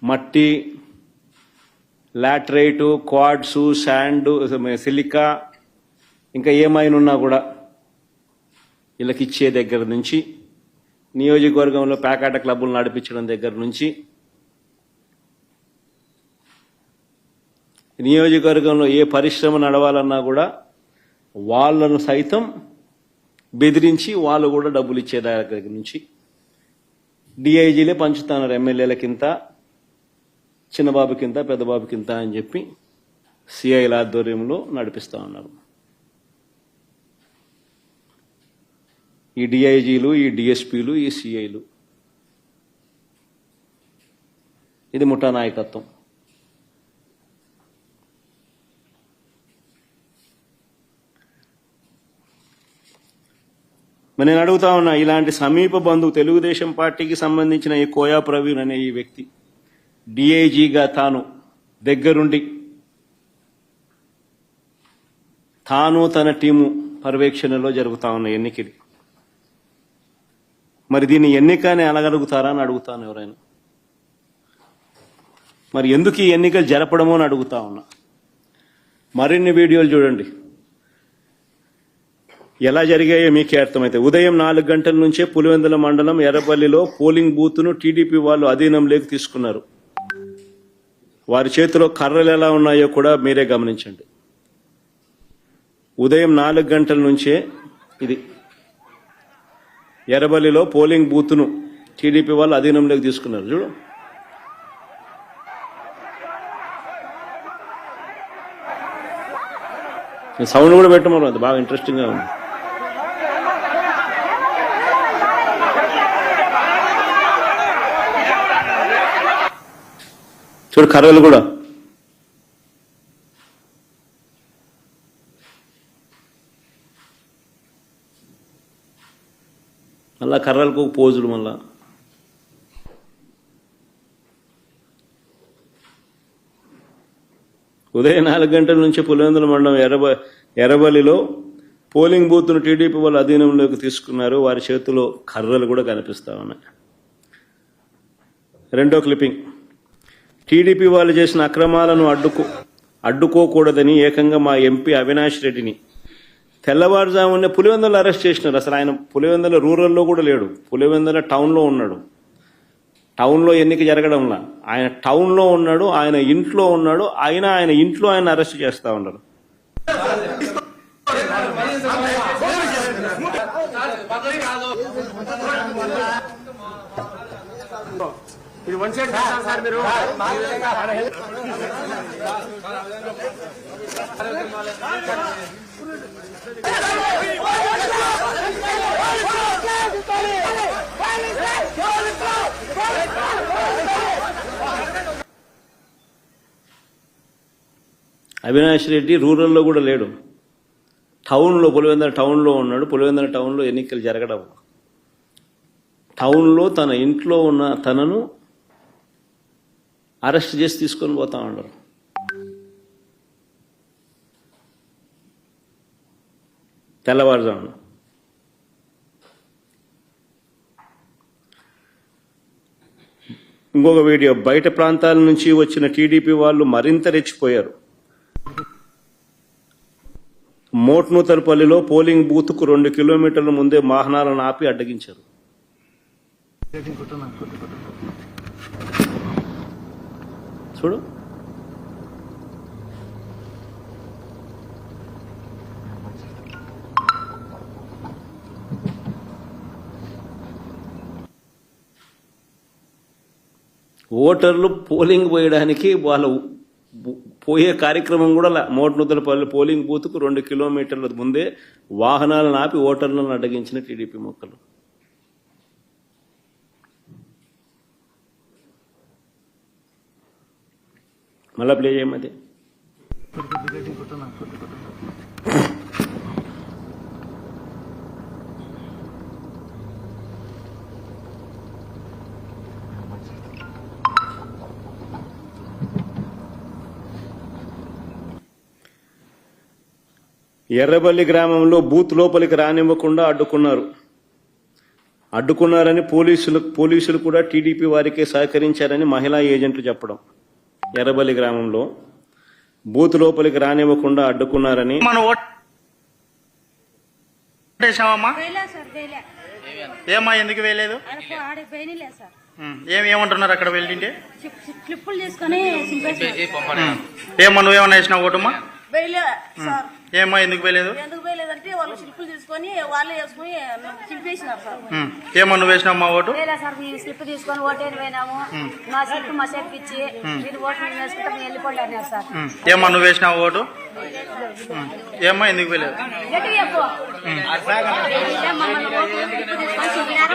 మట్టి, లాటరైటు, క్వాడ్సు, శాండు, సిలికా, ఇంకా ఏమైనా ఉన్నా కూడా వీళ్ళకి ఇచ్చే దగ్గర నుంచి, నియోజకవర్గంలో పేకాట క్లబ్బులు నడిపించడం దగ్గర నుంచి, నియోజకవర్గంలో ఏ పరిశ్రమ నడవాలన్నా కూడా వాళ్ళను సైతం బెదిరించి వాళ్ళు కూడా డబ్బులు ఇచ్చే దగ్గర నుంచి డిఐజీలే పంచుతున్నారు. ఎమ్మెల్యేలకింత, చిన్నబాబుకింత, పెద్దబాబుకింత అని చెప్పి సిఐల ఆధ్వర్యంలో నడిపిస్తూ ఉన్నారు. ఈ డిఐజీలు, ఈ డిఎస్పీలు, ఈ సిఐలు, ఇది ముఠా నాయకత్వం. మరి నేను అడుగుతా ఉన్నా, ఇలాంటి సమీప బంధువు తెలుగుదేశం పార్టీకి సంబంధించిన ఈ కోయా ప్రవీణ్ అనే ఈ వ్యక్తి డిఐజీగా తాను దగ్గరుండి తాను తన టీము పర్యవేక్షణలో జరుగుతా ఉన్న ఎన్నికలు, మరి దీన్ని ఎన్నికని అనగలుగుతారా అని అడుగుతాను ఎవరైనా. మరి ఎందుకు ఈ ఎన్నికలు జరపడమో అని అడుగుతా ఉన్నా. మరిన్ని వీడియోలు చూడండి, ఎలా జరిగాయో మీకే అర్థమైతే. ఉదయం 4 గంటల నుంచే పులివెందుల మండలం ఎర్రపల్లిలో పోలింగ్ బూత్ను టీడీపీ వాళ్ళు అధీనంలోకి తీసుకున్నారు. వారి చేతిలో కర్రలు ఎలా ఉన్నాయో కూడా మీరే గమనించండి. ఉదయం 4 గంటల నుంచే ఇది ఎర్రబల్లిలో పోలింగ్ బూత్ను టీడీపీ వాళ్ళు అధీనంలోకి తీసుకున్నారు. చూడు, సౌండ్ కూడా పెట్టమన్నారు, అది బాగా ఇంట్రెస్టింగ్గా ఉంది. చూడు కర్రలు కూడా. మళ్ళా కర్రలకు పోజులు. మళ్ళా ఉదయం 4 గంటల నుంచి పులివెందుల మండలం ఎర్రబల్లిలో పోలింగ్ బూత్ను టీడీపీ వాళ్ళు అధీనంలోకి తీసుకున్నారు. వారి చేతిలో కర్రలు కూడా కనిపిస్తా ఉన్నాయి. రెండో క్లిప్పింగ్. టీడీపీ వాళ్ళు చేసిన అక్రమాలను అడ్డుకోకూడదని ఏకంగా మా ఎంపీ అవినాష్ రెడ్డిని తెల్లవారుజామునే పులివెందులో అరెస్ట్ చేసినారు. అసలు ఆయన పులివెందుల రూరల్లో కూడా లేడు, పులివెందుల టౌన్లో ఉన్నాడు. టౌన్లో ఎన్నిక జరగడంలా ఆయన టౌన్లో ఉన్నాడు, ఆయన ఇంట్లో ఉన్నాడు. ఆయన ఇంట్లో ఆయన అరెస్ట్ చేస్తా ఉన్నారు. ఇది వన్ సైడ్ సార్ మీరు అవినాష్ రెడ్డి రూరల్లో కూడా లేడు, టౌన్లో పులివెందుల టౌన్లో ఉన్నాడు. పులివెందుల టౌన్లో ఎన్నికలు జరగడం, టౌన్లో తన ఇంట్లో ఉన్న తనను అరెస్ట్ చేసి తీసుకొని పోతా ఉన్నారు. తెల్లవారుజామున ఇంకొక వీడియో. బయట ప్రాంతాల నుంచి వచ్చిన టీడీపీ వాళ్ళు మరింత రెచ్చిపోయారు. మోట్నూతలపల్లిలో పోలింగ్ బూత్కు 2 కిలోమీటర్ల ముందే వాహనాలను ఆపి అడ్డగించారు. చూడు, ఓటర్లు పోలింగ్ పోయడానికి వాళ్ళ పోయే కార్యక్రమం కూడా మోటనుద్దలపల్లి పోలింగ్ బూత్కు 2 కిలోమీటర్ల ముందే వాహనాలను ఆపి ఓటర్లను అడ్డగించిన టీడీపీ మొక్కలు. మళ్ళా ప్లే చేయమది. ఎర్రబల్లి గ్రామంలో బూత్ లోపలికి రానివ్వకుండా అడ్డుకున్నారని పోలీసులు కూడా టీడీపీ వారికే సహకరించారని మహిళా ఏజెంట్లు చెప్పడం. ఎర్రబల్లి గ్రామంలో బూత్ లోపలికి రానివ్వకుండా అడ్డుకున్నారని. ఏమా ఎందుకు వేయలేదు? ఏమంటున్నారు అక్కడ వెళ్ళింటే? ఏమా నువ్వేమన్నా వేసినా ఓటమ్మా? ఏమా ఎందుకు వేయలేదు? అంటే వాళ్ళు స్లిప్పులు తీసుకొని వాళ్ళే వేసుకుని చింపేసినారు సార్. ఏమా నువ్వు వేసినామా ఓటు? సార్ మేము స్లిప్ తీసుకొని ఓటేని పోయినాము, మా స్లిప్ మా చేతికి ఇచ్చి మీరు ఓటు మేము వేసుకుంటే మేము వెళ్ళిపోండి అన్నారు సార్. ఏమా నువ్వు వేసినావు ఓటు? ఏమా ఎందుకు వేయలేదు?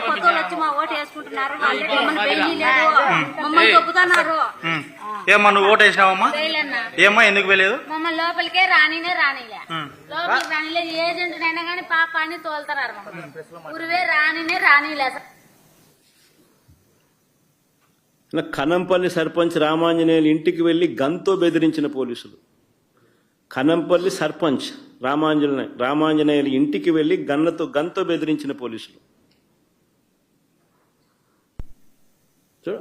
కొత్త వాళ్ళు వచ్చి మా ఓటు వేసుకుంటున్నారు, మమ్మల్ని తొక్కుతున్నారు. ఏమా నువ్వు ఓటు వేసినావమ్మా? ఏమా ఎందుకు వేయలేదు? మమ్మల్ని లోపలికే రానిలే లోపలికి రానిలే. ఏజెంట్ అయినా కానీ పాప అని తోలుతున్నారు, ఊరివే రానిలే. కనంపల్లి సర్పంచ్ రామాంజనేయులు ఇంటికి వెళ్లి గన్తో బెదిరించిన పోలీసులు. కనంపల్లి సర్పంచ్ రామాంజనేయులు ఇంటికి వెళ్లి గన్తో బెదిరించిన పోలీసులు. చూడు,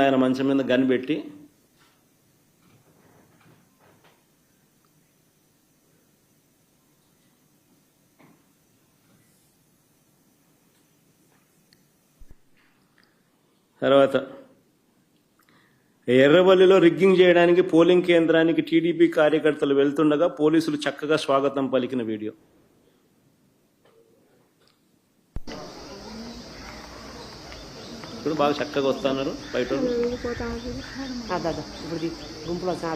ఆయన మంచం మీద గన్ పెట్టి తర్వాత ఎర్రవల్లిలో రిగ్గింగ్ చేయడానికి పోలింగ్ కేంద్రానికి టీడీపీ కార్యకర్తలు వెళ్తుండగా పోలీసులు చక్కగా స్వాగతం పలికిన వీడియో. ఇప్పుడు బాగా చక్కగా వస్తున్నారు బయట. గుంపులు వచ్చాను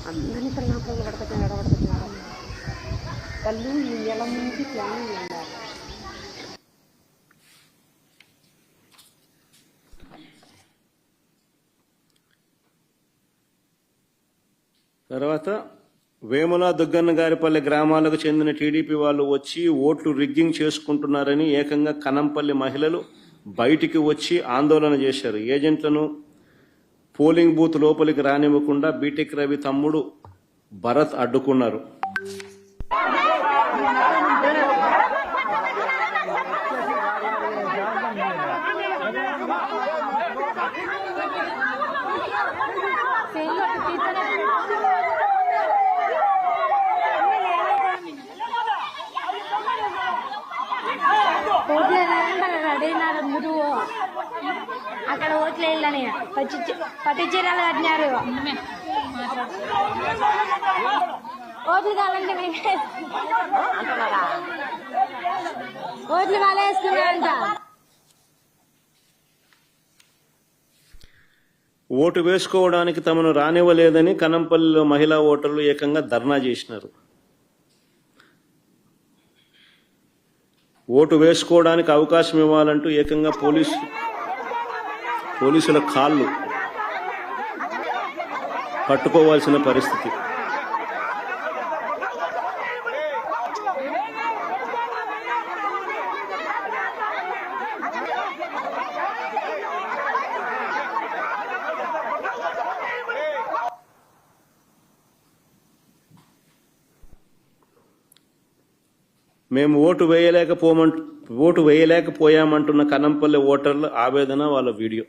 అందరినీ కళ్ళు ఎలా ముందు ప్లాన్. తర్వాత వేముల దుగ్గన్న గారిపల్లి గ్రామాలకు చెందిన టీడీపీ వాళ్ళు వచ్చి ఓట్లు రిగ్గింగ్ చేసుకుంటున్నారని ఏకంగా కనంపల్లి మహిళలు బయటికి వచ్చి ఆందోళన చేశారు. ఏజెంట్లను పోలింగ్ బూత్ లోపలికి రానివ్వకుండా బీటెక్ రవి తమ్ముడు భరత్ అడ్డుకున్నారు. అక్కడ ఓట్లు వేయాలని పట్టించీరాలు కట్టినారు. ఓట్లు కావాలంటే ఓట్లు వాళ్ళే వేసుకున్నారంట. ఓటు వేసుకోవడానికి తమను రానివ్వలేదని కనంపల్లిలో మహిళా ఓటర్లు ఏకంగా ధర్నా చేసినారు. ఓటు వేసుకోవడానికి అవకాశం ఇవ్వాలంటూ ఏకంగా పోలీసుల కాళ్ళు పట్టుకోవాల్సిన పరిస్థితి. మేము ఓటు వేయలేకపోయామంటున్న కనంపల్లి ఓటర్ల ఆవేదన, వాళ్ళ వీడియో.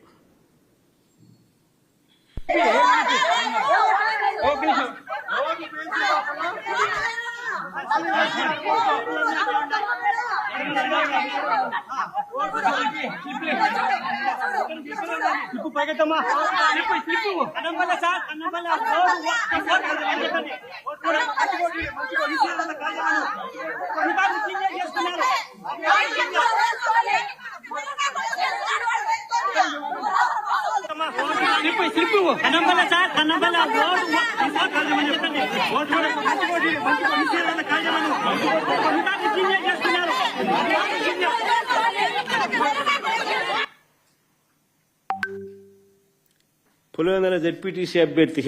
పులివెందుల జెడ్పీటీసీ అభ్యర్థి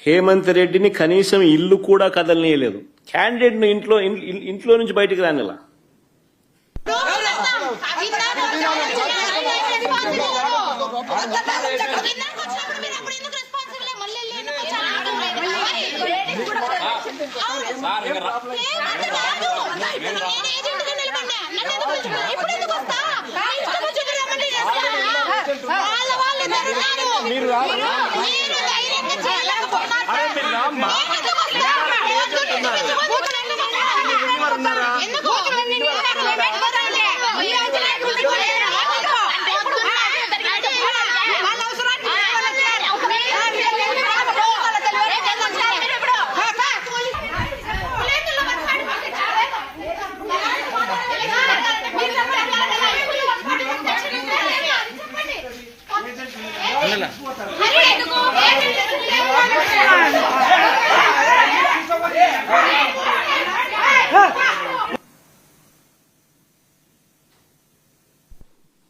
హేమంత్ రెడ్డిని కనీసం ఇల్లు కూడా కదలనీయలేదు. క్యాండిడేట్ను ఇంట్లో నుంచి బయటికి రానిలా.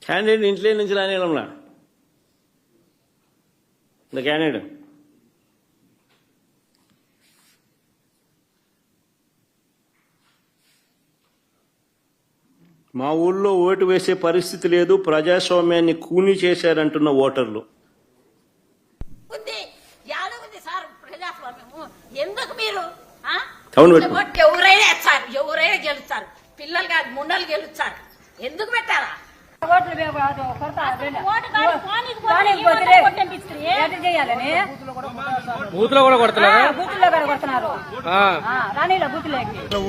క్యాండిడేట్ ఇంట్లో నుంచి రానిలా క్యాండిడేట్ మా ఊళ్ళో ఓటు వేసే పరిస్థితి లేదు, ప్రజాస్వామ్యాన్ని కూని చేశారంటున్న ఓటర్లు. ఎందుకు మీరు ఎవరైనా ఎవరైనా గెలుస్తారు, పిల్లలు కాదు ముండలు గెలుస్తారు, ఎందుకు పెట్టాలా?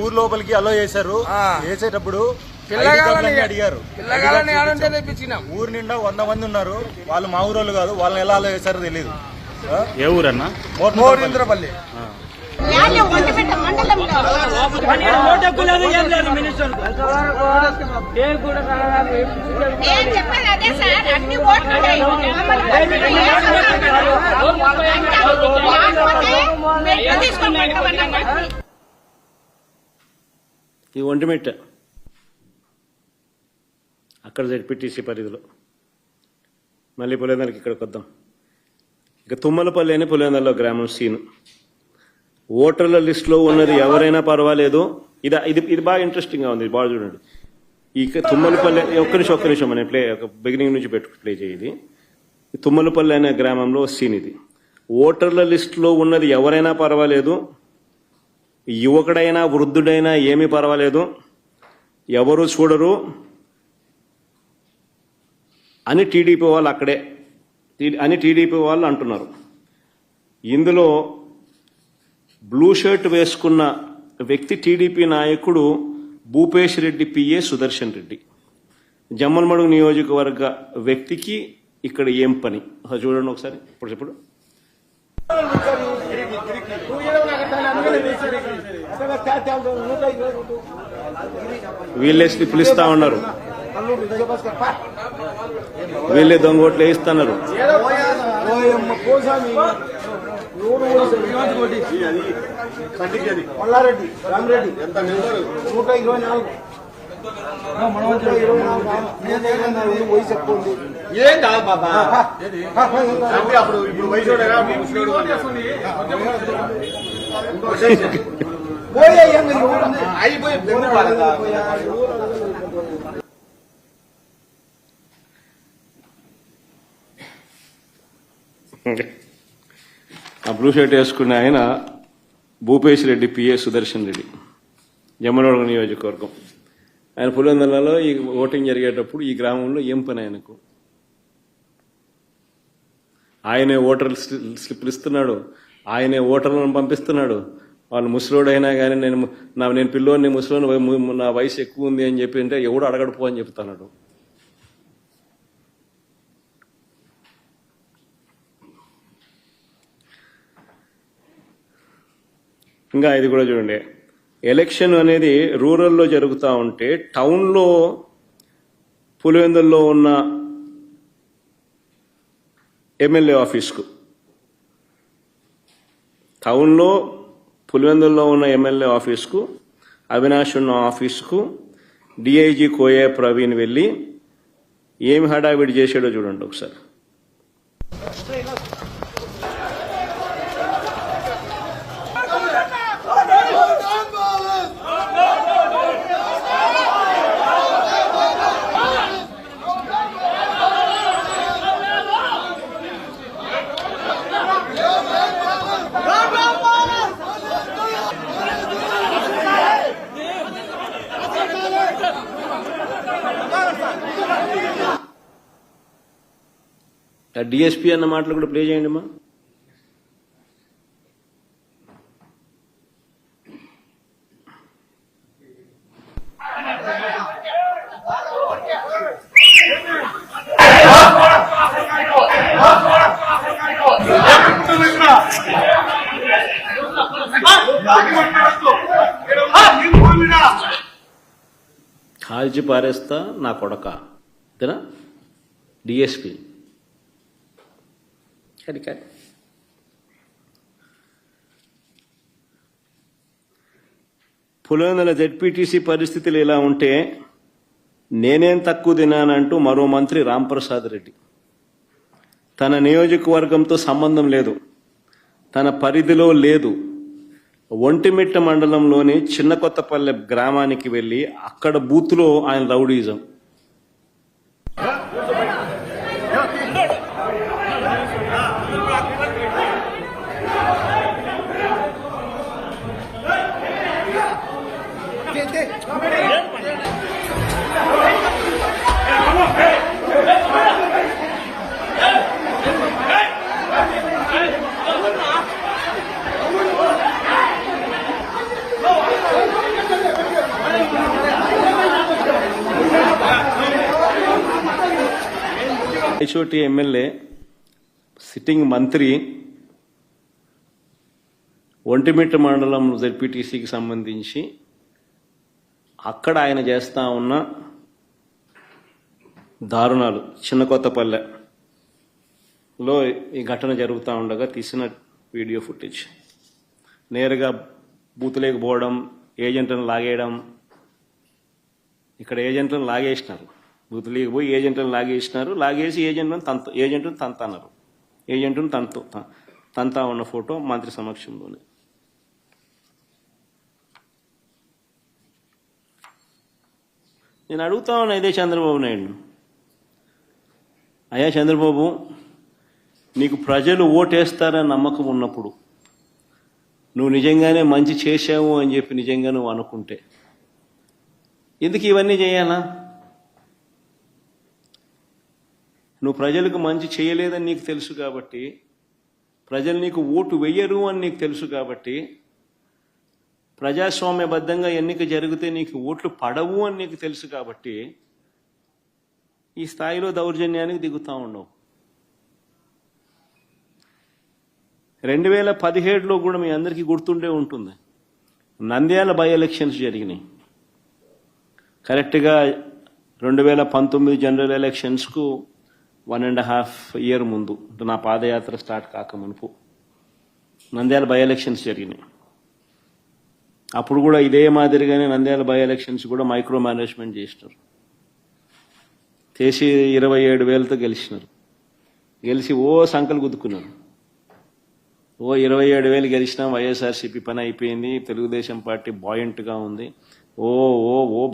ఊరు లోపలికి అలో చేశారు. వేసేటప్పుడు పిల్లగాలని అడిగారు. ఊరు నిండా 100 మంది ఉన్నారు. వాళ్ళు మా ఊరోళ్ళు కాదు. వాళ్ళని ఎలా అలో చేశారో తెలియదు. ఏ ఊరన్నా? మోరింద్రపల్లి. ఈ ఒంటిమిట్ట అక్కడ జెడ్పీటీసీ పరిధిలో. మళ్ళీ పులివెందులకి ఇక్కడికి వద్దాం. ఇక తుమ్మలపల్లి అని పులివెందులలో గ్రామం సీను. ఓటర్ల లిస్టులో ఉన్నది ఎవరైనా పర్వాలేదు. ఇది బాగా ఇంట్రెస్టింగ్గా ఉంది, బాగా చూడండి. ఇక తుమ్మలపల్లి ఒక్క నిమిషం మనం బిగినింగ్ నుంచి ప్లే చేయాలి. తుమ్మలపల్లి అనే గ్రామంలో సీన్ ఇది. ఓటర్ల లిస్టులో ఉన్నది ఎవరైనా పర్వాలేదు, యువకుడైనా వృద్ధుడైనా ఏమీ పర్వాలేదు, ఎవరు చూడరు అని టీడీపీ వాళ్ళు అంటున్నారు. ఇందులో బ్లూ షర్ట్ వేసుకున్న వ్యక్తి టీడీపీ నాయకుడు భూపేష్ రెడ్డి పిఏ సుదర్శన్ రెడ్డి. జమ్మలమడుగు నియోజకవర్గ వ్యక్తికి ఇక్కడ ఏం పని చూడండి ఒకసారి. ఇప్పుడు వీళ్ళే పిలుస్తా ఉన్నారు, వీళ్ళే దొంగోట్లు వేయిస్తున్నారు. మల్లారెడ్డి రామరెడ్డి 124 వయసు ఎక్కువ ఉంది. ఏం కాదు బాబా, అప్పుడు ఇప్పుడు వయసు అయిపోయి ఆ బ్లూ షర్ట్ వేసుకున్న ఆయన భూపేష్ రెడ్డి పిఏ సుదర్శన్ రెడ్డి, జమ్మలమడుగు నియోజకవర్గం. ఆయన పులివెందులలో ఈ ఓటింగ్ జరిగేటప్పుడు ఈ గ్రామంలో ఏం పని ఆయనకు? ఆయనే ఓటర్ స్లిప్లు ఇస్తున్నాడు, ఆయనే ఓటర్లను పంపిస్తున్నాడు. వాళ్ళు ముసలోడైనా కానీ నేను పిల్లోని ముసలోని నా వయసు ఎక్కువ ఉంది అని చెప్పి అంటే ఎవడు అడగడుపో అని చెప్తున్నాడు. ఇంకా ఇది కూడా చూడండి, ఎలక్షన్ అనేది రూరల్లో జరుగుతూ ఉంటే టౌన్లో పులివెందుల్లో ఉన్న ఎమ్మెల్యే ఆఫీస్కు, టౌన్లో పులివెందుల్లో ఉన్న ఎమ్మెల్యే ఆఫీస్కు, అవినాష్ ఉన్న ఆఫీస్కు డిఐజీ కోయా ప్రవీణ్ వెళ్ళి ఏమి హడావిడి చేశాడో చూడండి ఒకసారి. డిఎస్పీ అన్న మాటలు కూడా ప్లే చేయండి అమ్మా. కాల్చి పారేస్తా నా కొడక, అంతేనా? డిఎస్పీ కానీ పులివెందుల జెడ్పీటీసీ పరిస్థితులు ఇలా ఉంటే నేనేం తక్కువ తిన్నానంటూ మరో మంత్రి రాంప్రసాద్ రెడ్డి తన నియోజకవర్గంతో సంబంధం లేదు, తన పరిధిలో లేదు, ఒంటిమిట్ట మండలంలోని చిన్న కొత్తపల్లె గ్రామానికి వెళ్లి అక్కడ బూత్లో ఆయన రౌడీజం. ఐచోటి ఎమ్మెల్యే సిట్టింగ్ మంత్రి ఒంటిమిట్ట మండలం జెడ్పీటీసీకి సంబంధించి అక్కడ ఆయన చేస్తా ఉన్న దారుణాలు, చిన్న కొత్తపల్లెలో ఈ ఘటన జరుగుతూ ఉండగా తీసిన వీడియో ఫుటేజ్, నేరుగా బూతులేకి పోవడం, ఏజెంట్లను లాగేయడం. ఇక్కడ ఏజెంట్లను లాగేసినారు, బూతులేకి పోయి ఏజెంట్లను లాగేసి ఏజెంట్ను తంతన్నారు. ఏజెంట్ను తంతా ఉన్న ఫోటో మంత్రి సమక్షంలోనే. నేను అడుగుతా ఉన్నా ఇదే చంద్రబాబు నాయుడు, అయ్యా చంద్రబాబు, నీకు ప్రజలు ఓటేస్తారని నమ్మకం ఉన్నప్పుడు, నువ్వు నిజంగానే మంచి చేశావు అని చెప్పి నిజంగా నువ్వు అనుకుంటే ఎందుకు ఇవన్నీ చేయాలా? నువ్వు ప్రజలకు మంచి చేయలేదని నీకు తెలుసు కాబట్టి, ప్రజలు నీకు ఓటు వెయ్యరు అని నీకు తెలుసు కాబట్టి, ప్రజాస్వామ్యబద్ధంగా ఎన్నిక జరిగితే నీకు ఓట్లు పడవు అని నీకు తెలుసు కాబట్టి ఈ స్థాయిలో దౌర్జన్యానికి దిగుతూ ఉండవు. 2017లో కూడా మీ అందరికీ గుర్తుండే ఉంటుంది, నంద్యాల బై ఎలక్షన్స్ జరిగినాయి. కరెక్ట్గా 2019 జనరల్ ఎలక్షన్స్కు 1.5 ఇయర్ ముందు, నా పాదయాత్ర స్టార్ట్ కాక మునుపు నంద్యాల బై ఎలక్షన్స్ జరిగినాయి. అప్పుడు కూడా ఇదే మాదిరిగానే నంద్యాల బై ఎలక్షన్స్ కూడా మైక్రో మేనేజ్మెంట్ చేసినారు. చేసి 27,000తో గెలిచినారు. గెలిచి సంకలు గుద్దుకున్నారు. 27,000 గెలిచినా వైఎస్ఆర్సీపీ పని అయిపోయింది, తెలుగుదేశం పార్టీ బాయింట్గా ఉంది,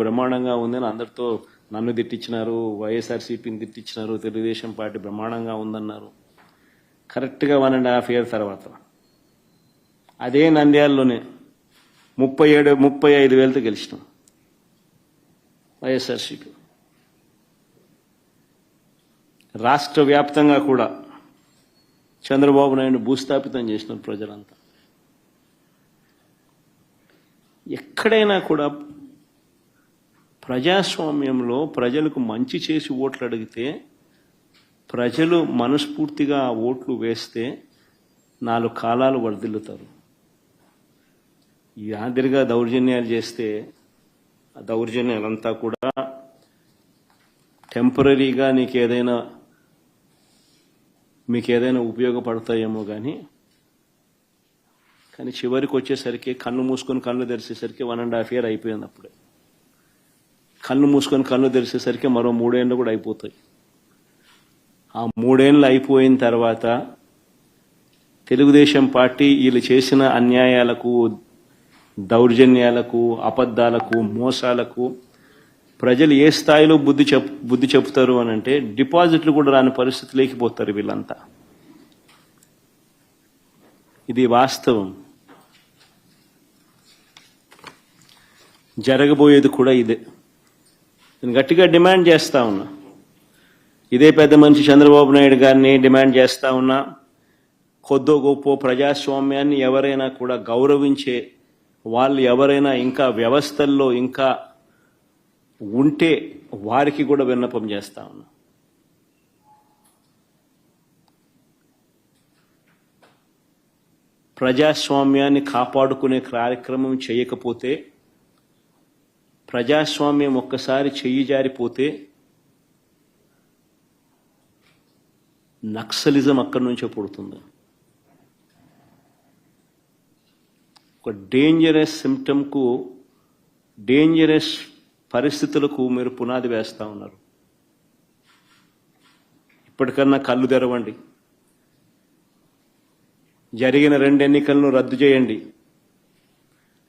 బ్రహ్మాండంగా ఉంది అని అందరితో నన్ను తిట్టించినారు, వైఎస్ఆర్సీపీని తిట్టించినారు, తెలుగుదేశం పార్టీ బ్రహ్మాండంగా ఉందన్నారు. కరెక్ట్గా 1.5 ఇయర్ తర్వాత అదే నంద్యాలలోనే 35,000తో గెలిచినాం వైఎస్ఆర్సీపీ. రాష్ట్ర వ్యాప్తంగా కూడా చంద్రబాబు నాయుడు భూస్థాపితం చేసినారు ప్రజలంతా. ఎక్కడైనా కూడా ప్రజాస్వామ్యంలో ప్రజలకు మంచి చేసి ఓట్లు అడిగితే, ప్రజలు మనస్ఫూర్తిగా ఆ ఓట్లు వేస్తే 4 కాలాలు వర్ధిల్లుతారు. ఈ ఆదిరిగా దౌర్జన్యాలు చేస్తే ఆ దౌర్జన్యాలంతా కూడా టెంపరీగా నీకు ఏదైనా మీకు ఏదైనా ఉపయోగపడతాయేమో కానీ చివరికి వచ్చేసరికి కన్ను మూసుకొని కళ్ళు తెరిచేసరికి 1.5 year అయిపోయింది. అప్పుడే కన్ను మూసుకొని కళ్ళు తెరిచేసరికి మరో 3 ఏళ్ళు కూడా అయిపోతాయి. ఆ 3 ఏళ్ళు అయిపోయిన తర్వాత తెలుగుదేశం పార్టీ వీళ్ళు చేసిన అన్యాయాలకు, దౌర్జన్యాలకు, అబద్ధాలకు, మోసాలకు ప్రజలు ఏ స్థాయిలో బుద్ధి చెప్తారు అని అంటే డిపాజిట్లు కూడా రాని పరిస్థితి లేకపోతారు వీళ్ళంతా. ఇది వాస్తవం. జరగబోయేది కూడా ఇదే. నేను గట్టిగా డిమాండ్ చేస్తా ఉన్నా, ఇదే పెద్ద మనిషి చంద్రబాబు నాయుడు గారిని డిమాండ్ చేస్తా ఉన్నా, కొద్దో గొప్ప ప్రజాస్వామ్యాన్ని ఎవరైనా కూడా గౌరవించే వాళ్ళు ఎవరైనా ఇంకా వ్యవస్థల్లో ఇంకా ఉంటే వారికి కూడా విన్నపం చేస్తా ఉన్నా. ప్రజాస్వామ్యాన్ని కాపాడుకునే కార్యక్రమం చేయకపోతే, ప్రజాస్వామ్యం ఒక్కసారి చెయ్యి జారిపోతే నక్సలిజం అక్కడి నుంచే పుడుతుంది. ఒక డేంజరస్ సిమ్టమ్కు, డేంజరస్ పరిస్థితులకు మీరు పునాది వేస్తూ ఉన్నారు. ఇప్పటికన్నా కళ్ళు తెరవండి. జరిగిన 2 ఎన్నికలను రద్దు చేయండి.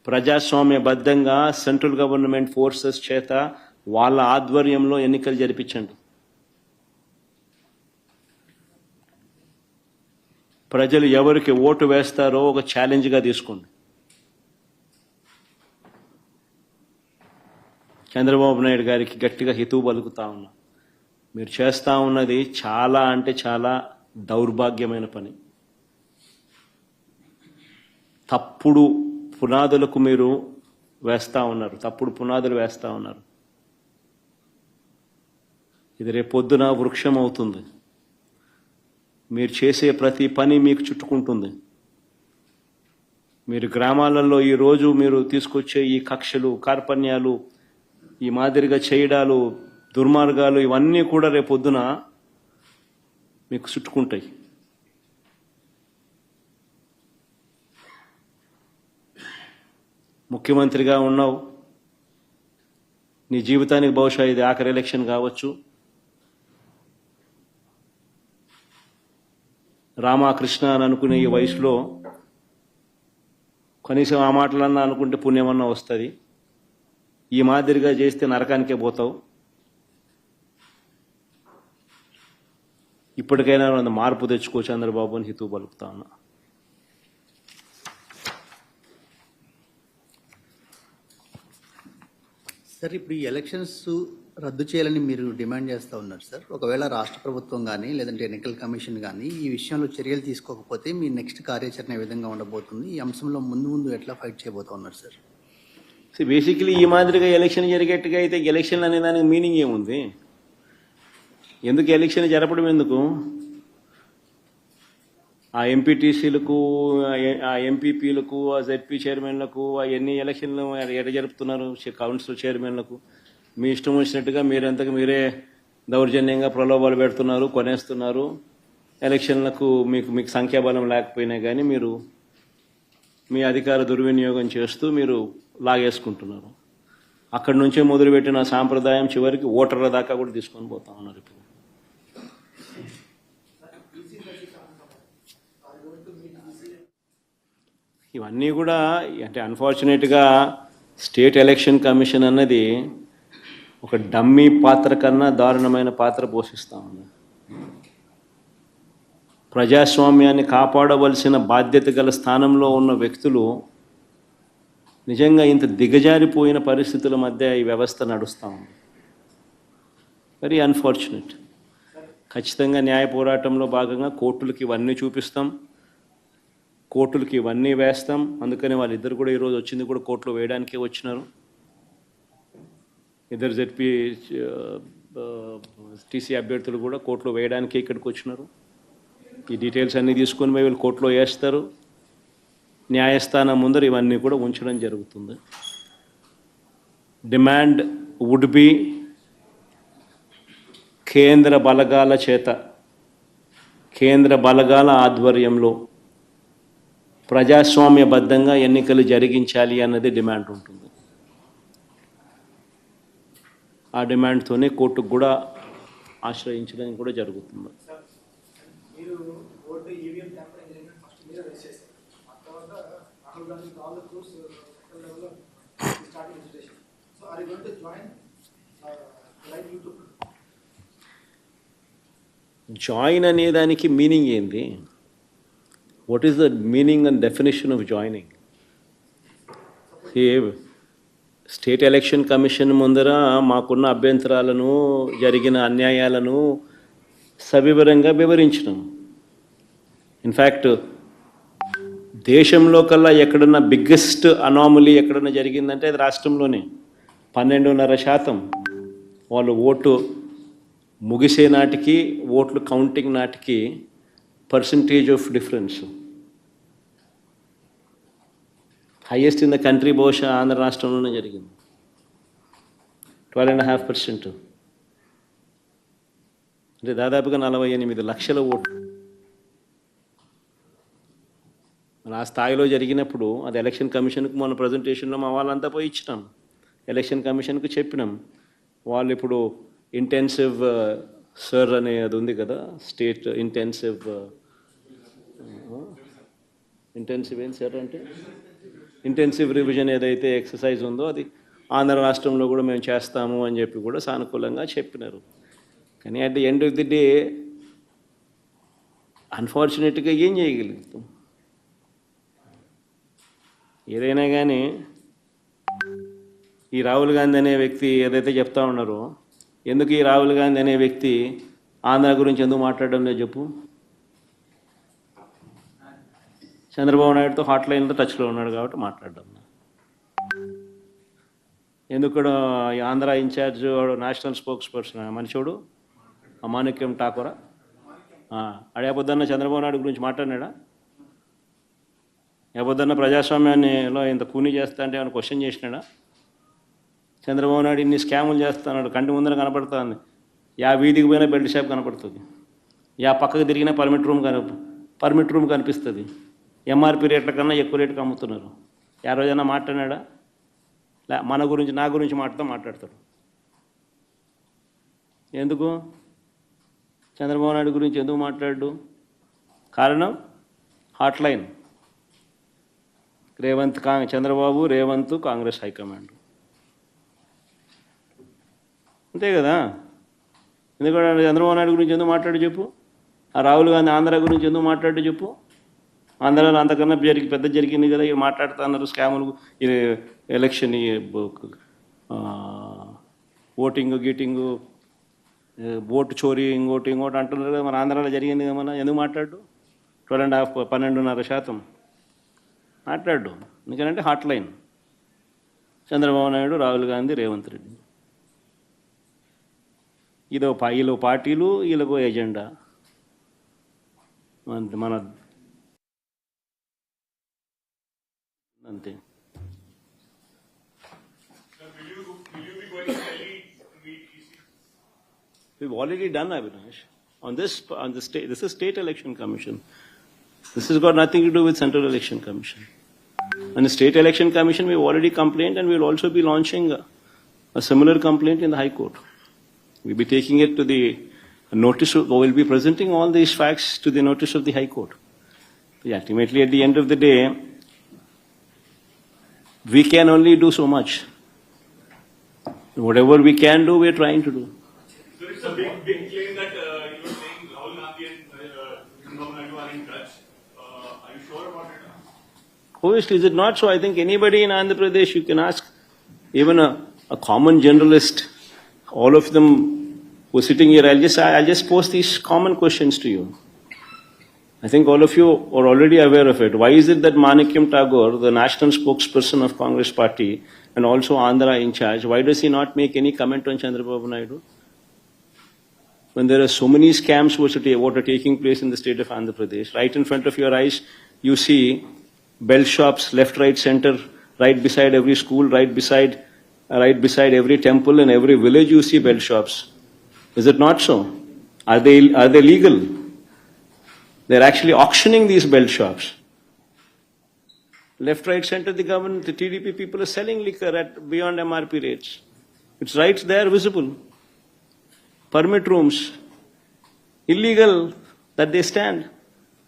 ప్రజాస్వామ్యబద్ధంగా సెంట్రల్ గవర్నమెంట్ ఫోర్సెస్ చేత వాళ్ళ ఆధ్వర్యంలో ఎన్నికలు జరిపించండి. ప్రజలు ఎవరికి ఓటు వేస్తారో ఒక ఛాలెంజ్గా తీసుకోండి. చంద్రబాబు నాయుడు గారికి గట్టిగా హితవు పలుకుతా ఉన్నా, మీరు చేస్తా ఉన్నది చాలా అంటే చాలా దౌర్భాగ్యమైన పని. తప్పుడు పునాదులకు మీరు వేస్తా ఉన్నారు, తప్పుడు పునాదులు వేస్తా ఉన్నారు. ఇది రేపొద్దున వృక్షం అవుతుంది. మీరు చేసే ప్రతి పని మీకు చుట్టుకుంటుంది. మీరు గ్రామాలలో ఈరోజు మీరు తీసుకొచ్చే ఈ కక్షలు, కార్పణ్యాలు, ఈ మాదిరిగా చేయడాలు, దుర్మార్గాలు, ఇవన్నీ కూడా రేపొద్దున మీకు చుట్టుకుంటాయి. ముఖ్యమంత్రిగా ఉన్నావు, నీ జీవితానికి బహుశా ఇది ఆఖరి ఎలక్షన్ కావచ్చు. రామకృష్ణ అని అనుకునే ఈ వయసులో కనీసం ఆ మాటలన్నా అనుకుంటే పుణ్యమన్నా వస్తుంది. ఈ మాదిరిగా చేస్తే నరకానికే పోతావు. ఇప్పటికైనా మార్పు తెచ్చుకో చంద్రబాబు అని హితవు పలుకుతా ఉన్నా. సార్, ఇప్పుడు ఈ ఎలక్షన్స్ రద్దు చేయాలని మీరు డిమాండ్ చేస్తూ ఉన్నారు సార్. ఒకవేళ రాష్ట్ర ప్రభుత్వం కానీ లేదంటే ఎన్నికల కమిషన్ కానీ ఈ విషయంలో చర్యలు తీసుకోకపోతే మీ నెక్స్ట్ కార్యాచరణ ఏ విధంగా ఉండబోతుంది? ఈ అంశంలో ముందు ఎట్లా ఫైట్ చేయబోతా ఉన్నారు సార్? బేసికలీ ఈ మాదిరిగా ఎలక్షన్ జరిగేట్టుగా అయితే ఎలక్షన్లు అనే దానికి మీనింగ్ ఏముంది? ఎందుకు ఎలక్షన్ జరపడం? ఎందుకు ఆ ఎంపీటీసీలకు, ఆ ఎంపీపీలకు, ఆ జెడ్పీ చైర్మన్లకు ఎన్ని ఎలక్షన్లు ఎక్కడ జరుపుతున్నారు? కౌన్సిల్ చైర్మన్లకు మీ ఇష్టం వచ్చినట్టుగా మీరంతకు మీరే దౌర్జన్యంగా ప్రలోభాలు పెడుతున్నారు, కొనేస్తున్నారు. ఎలక్షన్లకు మీకు సంఖ్యాబలం లేకపోయినా కానీ మీరు మీ అధికార దుర్వినియోగం చేస్తూ మీరు లాగేసుకుంటున్నారు. అక్కడి నుంచే మొదలుపెట్టిన సాంప్రదాయం చివరికి ఓటర్ల దాకా కూడా తీసుకొని పోతా ఉన్నారు. ఇప్పుడు ఇవన్నీ కూడా అంటే అన్ఫార్చునేట్గా స్టేట్ ఎలక్షన్ కమిషన్ అన్నది ఒక డమ్మీ పాత్ర కన్నా దారుణమైన పాత్ర పోషిస్తూ ఉంది. ప్రజాస్వామ్యాన్ని కాపాడవలసిన బాధ్యత గల స్థానంలో ఉన్న వ్యక్తులు నిజంగా ఇంత దిగజారిపోయిన పరిస్థితుల మధ్య ఈ వ్యవస్థ నడుస్తూ ఉంది. Very unfortunate. ఖచ్చితంగా న్యాయ పోరాటంలో భాగంగా కోర్టులకి ఇవన్నీ చూపిస్తాం, కోర్టులకి ఇవన్నీ వేస్తాం. అందుకని వాళ్ళిద్దరు కూడా ఈరోజు వచ్చింది కూడా కోర్టులో వేయడానికే వచ్చినారు. ఇద్దరు జెడ్పీ టీసీ అభ్యర్థులు కూడా కోర్టులో వేయడానికే ఇక్కడికి వచ్చినారు. ఈ డీటెయిల్స్ అన్నీ తీసుకొని పోయి వీళ్ళు కోర్టులో వేస్తారు. న్యాయస్థానం ముందర ఇవన్నీ కూడా ఉంచడం జరుగుతుంది. డిమాండ్ వుడ్ బి కేంద్ర బలగాల చేత, కేంద్ర బలగాల ఆధ్వర్యంలో ప్రజాస్వామ్యబద్ధంగా ఎన్నికలు జరిగించాలి అన్నది డిమాండ్ ఉంటుంది. ఆ డిమాండ్తోనే కోర్టుకు కూడా ఆశ్రయించడం కూడా జరుగుతుంది. జాయిన్ అనే దానికి మీనింగ్ ఏంది? What is the meaning and definition of joining? State election commission ముందర మాకున్న అభ్యంతరాలను, జరిగిన అన్యాయాలను సవివరంగా వివరించినాం. ఇన్ఫ్యాక్ట్ దేశంలో కల్లా ఎక్కడన్నా బిగ్గెస్ట్ అనామలీ ఎక్కడన్నా జరిగిందంటే అది రాష్ట్రంలోనే. 12.5% వాళ్ళు ఓటు ముగిసే నాటికి, ఓట్లు కౌంటింగ్ నాటికి percentage of difference highest in the country. బహుశా ఆంధ్ర రాష్ట్రంలోనే జరిగింది. 12.5%, అంటే దాదాపుగా 48 లక్షల ఓట్లు. ఆ స్థాయిలో జరిగినప్పుడు అది ఎలక్షన్ కమిషన్కు మొన్న ప్రజెంటేషన్లో మా వాళ్ళంతా పోయి ఇచ్చినాం. ఎలక్షన్ కమిషన్కు చెప్పినాం. వాళ్ళు ఇప్పుడు ఇంటెన్సివ్ సర్ అనే అది ఉంది కదా, స్టేట్ ఇంటెన్సివ్ ఏం సార్ అంటే ఇంటెన్సివ్ రివిజన్ ఏదైతే ఎక్సర్సైజ్ ఉందో అది ఆంధ్ర రాష్ట్రంలో కూడా మేము చేస్తాము అని చెప్పి కూడా సానుకూలంగా చెప్పినారు. కానీ at the end of the day అన్ఫార్చునేట్గా ఏం చేయగలుగుతాం? ఏదైనా కానీ ఈ రాహుల్ గాంధీ అనే వ్యక్తి ఏదైతే చెప్తా ఉన్నారో, ఎందుకు ఈ రాహుల్ గాంధీ అనే వ్యక్తి ఆంధ్ర గురించి ఎందుకు మాట్లాడడం లేదు చెప్పు? చంద్రబాబు నాయుడుతో హాట్లైన్లో టచ్లో ఉన్నాడు కాబట్టి మాట్లాడడం. ఎందుకు Andhra incharge national spokesperson మనిషివాడు అమానిక్యం ఠాకూరా అడేపొద్దన్న చంద్రబాబు నాయుడు గురించి మాట్లాడినాడా? ఏపొద్దన్న ప్రజాస్వామ్యాన్నిలో ఇంత కూనీ చేస్తా అంటే ఏమైనా క్వశ్చన్ చేసినాడా? చంద్రబాబు నాయుడు ఇన్ని స్కాములు చేస్తున్నాడు, కంటి ముందర కనపడుతుంది. యా వీధికి పోయినా బెల్ట్ షాప్ కనపడుతుంది, యా పక్కకు తిరిగినా పర్మిట్ రూమ్ కనిపిస్తుంది. ఎంఆర్పి రేట్ల కన్నా ఎక్కువ రేటుకి అమ్ముతున్నారు. యా రోజైనా మాట్లాడినాడా? మన గురించి, నా గురించి మాట్లాడతాడు. ఎందుకు చంద్రబాబు నాయుడు గురించి ఎందుకు మాట్లాడు? కారణం హాట్లైన్. చంద్రబాబు, రేవంత్, కాంగ్రెస్ హైకమాండ్, అంతే కదా. ఎందుకంటే చంద్రబాబు నాయుడు గురించి ఎందుకు మాట్లాడు చెప్పు? ఆ రాహుల్ గాంధీ ఆంధ్ర గురించి ఎందుకు మాట్లాడు చెప్పు? ఆంధ్రాలో అంతకన్నా పెద్ద జరిగింది కదా, ఇక మాట్లాడుతూ అన్నారు స్కాములు, ఎలక్షన్, ఓటింగ్ గీటింగు, ఓటు చోరీ, ఇంకోటి అంటున్నారు కదా. మన ఆంధ్రాలో జరిగింది కదా, మన ఎందుకు మాట్లాడు? 12.5% మాట్లాడు. ఎందుకంటే హాట్లైన్ చంద్రబాబు నాయుడు, రాహుల్ గాంధీ, రేవంత్ రెడ్డి. వీళ్ళు పార్టీలు, వీళ్ళకు ఎజెండా. మన అంతే. We've already done, Avinash, on the state. This is State Election Commission. This has got nothing to do with Central Election Commission. And the State Election Commission, we've already complained, and we'll also be launching a similar complaint in the High Court. We'll be taking it to the notice, or we'll be presenting all these facts to the notice of the High Court. Ultimately, at the end of the day, we can only do so much. Whatever we can do, we're trying to do. So it's a big claim that you were saying Rahul Gandhi and Chandrambabu Naidu are in touch. Are you sure about it? Obviously, is it not so? I think anybody in Andhra Pradesh, you can ask, even a common generalist, all of them who are sitting here, I'll just post these common questions to you. I think all of you are already aware of it. Why is it that Manikyam Tagore, the national spokesperson of Congress party and also Andhra in charge, why does he not make any comment on Chandrababu Naidu? When there are so many scams what are taking place in the state of Andhra Pradesh, right in front of your eyes, you see bell shops, left, right, center, right beside every school, right beside every temple and every village you see bell shops. Is it not so? Are they legal? They're actually auctioning these belt shops. Left, right, center, the government, the TDP people are selling liquor at beyond MRP rates. It's right there, visible. Permit rooms, illegal that they stand.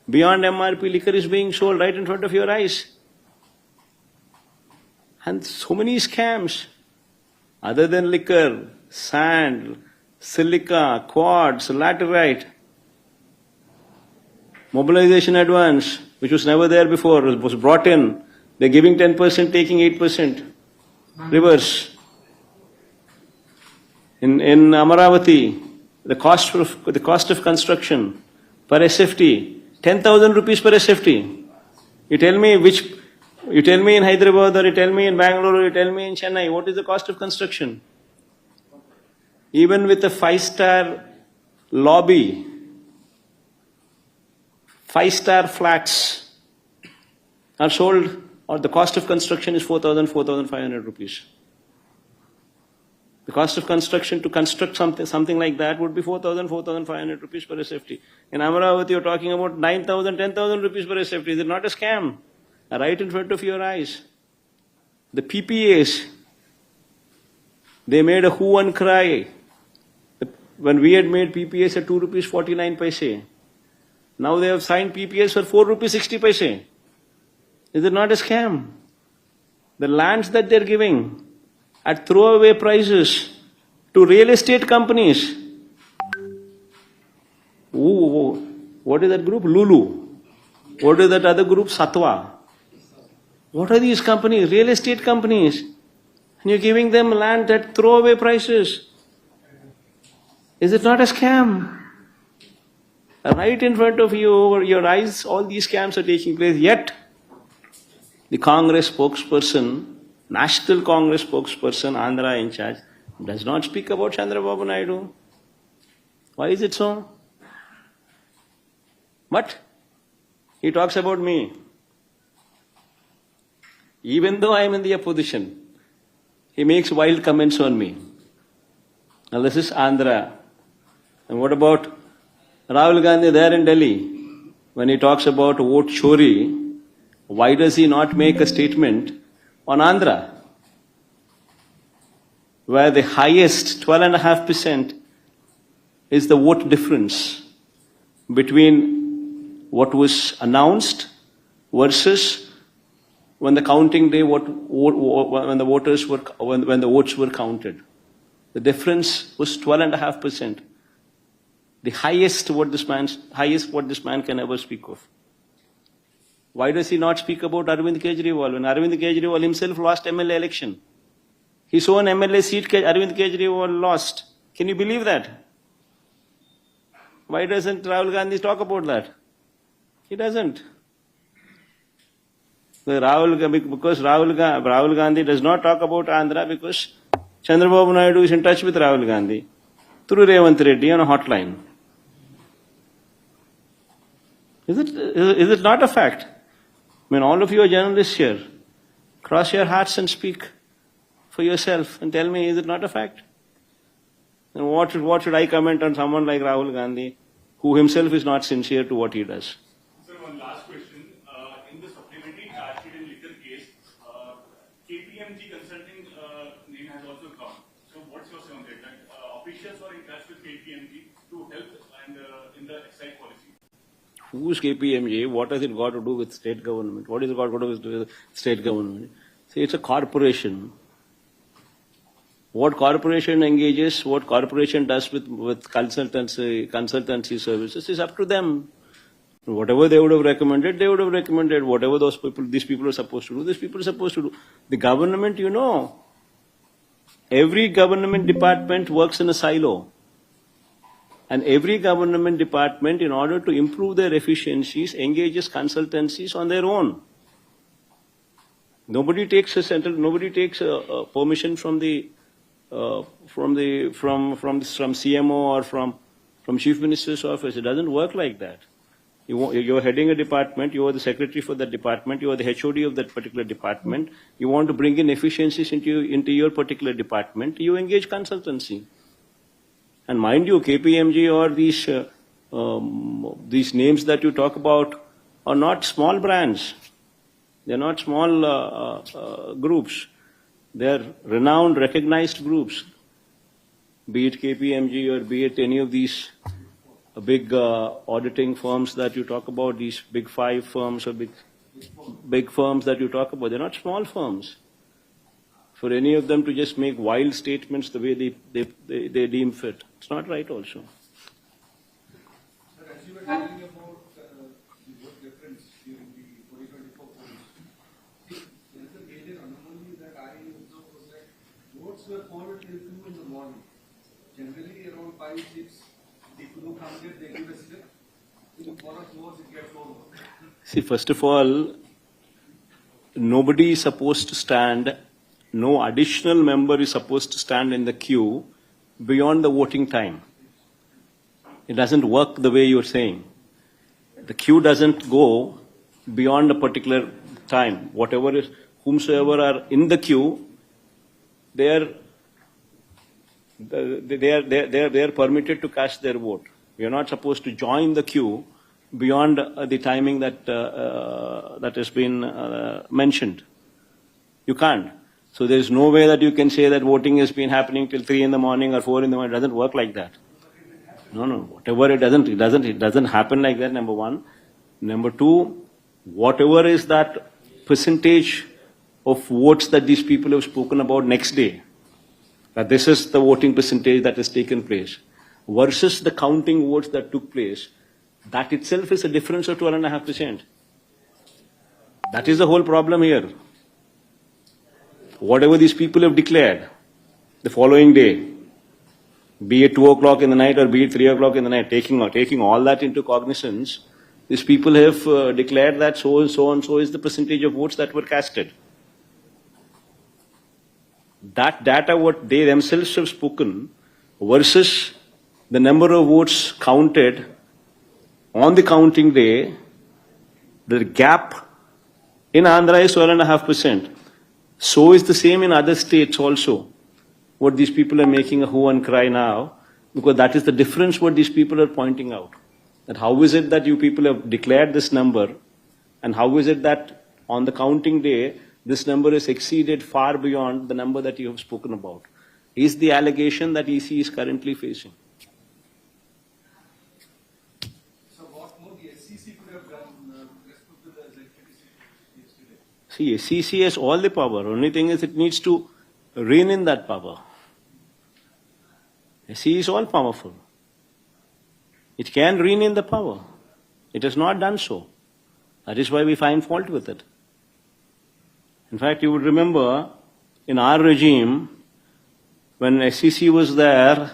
Beyond MRP liquor is being sold right in front of your eyes. And so many scams. Other than liquor, sand, silica, quartz, laterite, mobilization advance, which was never there before, was brought in. They're giving 10%, taking 8%. Reverse. In Amaravati, the cost of construction per SFT, 10,000 rupees per SFT. You tell me in Hyderabad, or you tell me in Bangalore, or you tell me in Chennai, what is the cost of construction? Even with a 5-star lobby, 5-star flats are sold, or the cost of construction is 4,500 rupees. The cost of construction to construct something like that would be 4,500 rupees per SFT. In Amaravati, you're talking about 9,000, 10,000 rupees per SFT. Is it not a scam? Right in front of your eyes. The PPAs, they made a hue and cry. When we had made PPAs at 2 rupees 49 paise. Now they have signed PPAs for 4 rupees 60 paise. Is it not a scam? The lands that they're giving at throwaway prices to real estate companies. Ooh, what is that group? Lulu. What is that other group? Satwa. What are these companies? Real estate companies. And you're giving them land at throwaway prices. Is it not a scam? Right in front of you, over your eyes, all these scams are taking place. Yet, the Congress spokesperson, National Congress spokesperson, Andhra in charge, does not speak about Chandrababu Naidu. Why is it so? But he talks about me. Even though I am in the opposition, he makes wild comments on me. Now this is Andhra. And what about Rahul Gandhi there in Delhi? When he talks about vote chori, why does he not make a statement on Andhra, where the highest 12.5% is the vote difference between what was announced versus when the counting day, when the votes were counted. The difference was 12.5%. The highest what this man can ever speak of. Why does he not speak about Arvind Kejriwal? When Arvind Kejriwal himself lost MLA election, his own MLA seat Arvind Kejriwal lost. Can you believe that? Why doesn't Rahul Gandhi talk about that? He doesn't. Because Rahul Gandhi does not talk about Andhra because Chandrababu Naidu is in touch with Rahul Gandhi through Revanth Reddy on a hotline. Is it not a fact? I mean, all of you are journalists here. Cross your hearts and speak for yourself and tell me, is it not a fact? And what should I comment on someone like Rahul Gandhi, who himself is not sincere to what he does? Sir, one last question. In the supplementary charge sheet in liquor case, KPMG Consulting name has also come. So what's your say on that? That officials were in touch with KPMG to help and in the excise policy. Who's KPMG? What has it got to do with state government? What is it got to do with state government? See, it's a corporation. What corporation engages, what corporation does with consultancy services is up to them. Whatever they would have recommended, they would have recommended. Whatever these people are supposed to do, these people are supposed to do. The government, every government department works in a silo. And every government department, in order to improve their efficiencies, engages consultancies on their own. Nobody takes permission from CMO or from Chief Minister's office. It doesn't work like that. You're heading a department. You are the secretary for that department. You are the HOD of that particular department. You want to bring in efficiencies into your particular department. You engage consultancy. And mind you, KPMG or these these names that you talk about are not small brands. They're not small groups. They're renowned, recognized groups. Be it KPMG or be it any of these big auditing firms that you talk about, these big 5 firms or big firms that you talk about, they're not small firms. For any of them to just make wild statements the way they deem fit, it's not right also. Sir, as you were telling about the vote difference during the 2024 polls, there is a major anomaly that I observed was that votes were called till 2 in the morning. Generally around 5, 6, people who come there, they give a slip. For us votes, it gets over. See, first of all, nobody is supposed to stand, no additional member is supposed to stand in the queue beyond the voting time. It doesn't work the way you're saying. The queue doesn't go beyond a particular time. Whomsoever are in the queue, they are permitted to cast their vote. We are not supposed to join the queue beyond the timing that has been mentioned. You can't. So there is no way that you can say that voting has been happening till 3 in the morning or 4 in the morning. It doesn't work like that. No. Whatever it doesn't happen like that, number one. Number two, whatever is that percentage of votes that these people have spoken about next day, that this is the voting percentage that has taken place, versus the counting votes that took place, that itself is a difference of 12.5%. That is the whole problem here. Whatever these people have declared the following day, be it 2 o'clock in the night or be it 3 o'clock in the night, taking all that into cognizance, these people have declared that so and so is the percentage of votes that were casted. That data, what they themselves have spoken, versus the number of votes counted on the counting day, the gap in Andhra is 12.5%. So is the same in other states also. What these people are making a hue and cry now, because that is the difference what these people are pointing out. That how is it that you people have declared this number, and how is it that on the counting day, this number is exceeded far beyond the number that you have spoken about, is the allegation that EC is currently facing. So what more the SEC could have done with respect to the ZPTC yesterday? See, SEC has all the power. Only thing is it needs to rein in that power. SEC is all powerful. It can rein in the power. It has not done so. That is why we find fault with it. In fact, you would remember in our regime, when SEC was there,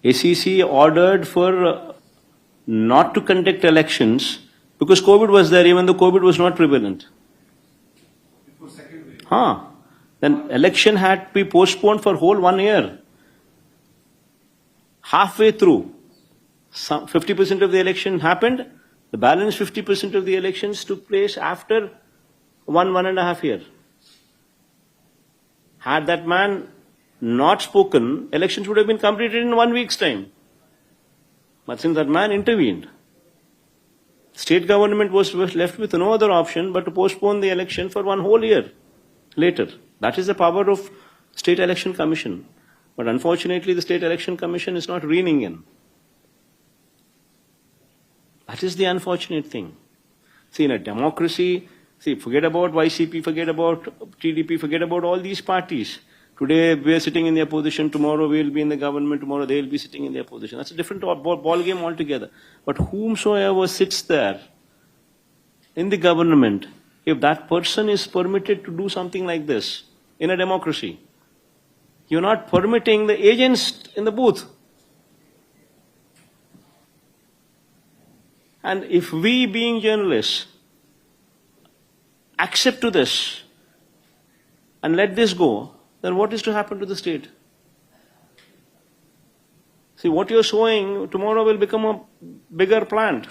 SEC ordered for not to conduct elections because COVID was there, even though COVID was not prevalent. It was second wave. Then election had to be postponed for whole 1 year. Halfway through, 50% of the election happened. The balance 50% of the elections took place after 1.5 years. Had that man not spoken, elections would have been completed in 1 week's time. But since that man intervened, state government was left with no other option but to postpone the election for 1 whole year later. That is the power of State Election Commission. But unfortunately, the State Election Commission is not reining in. That is the unfortunate thing. See, in a democracy, forget about YCP, forget about TDP, forget about all these parties. Today we are sitting in the opposition, tomorrow we will be in the government, tomorrow they will be sitting in the opposition. That's a different ball game altogether. But whomsoever sits there in the government, if that person is permitted to do something like this in a democracy, you're not permitting the agents in the booth. And if we, being journalists, accept to this and let this go, then what is to happen to the state? See, what you're sowing tomorrow will become a bigger plant.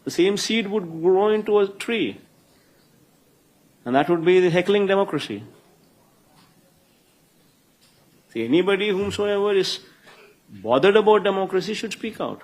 The same seed would grow into a tree. And that would be the heckling democracy. See, anybody whomsoever is bothered about democracy should speak out.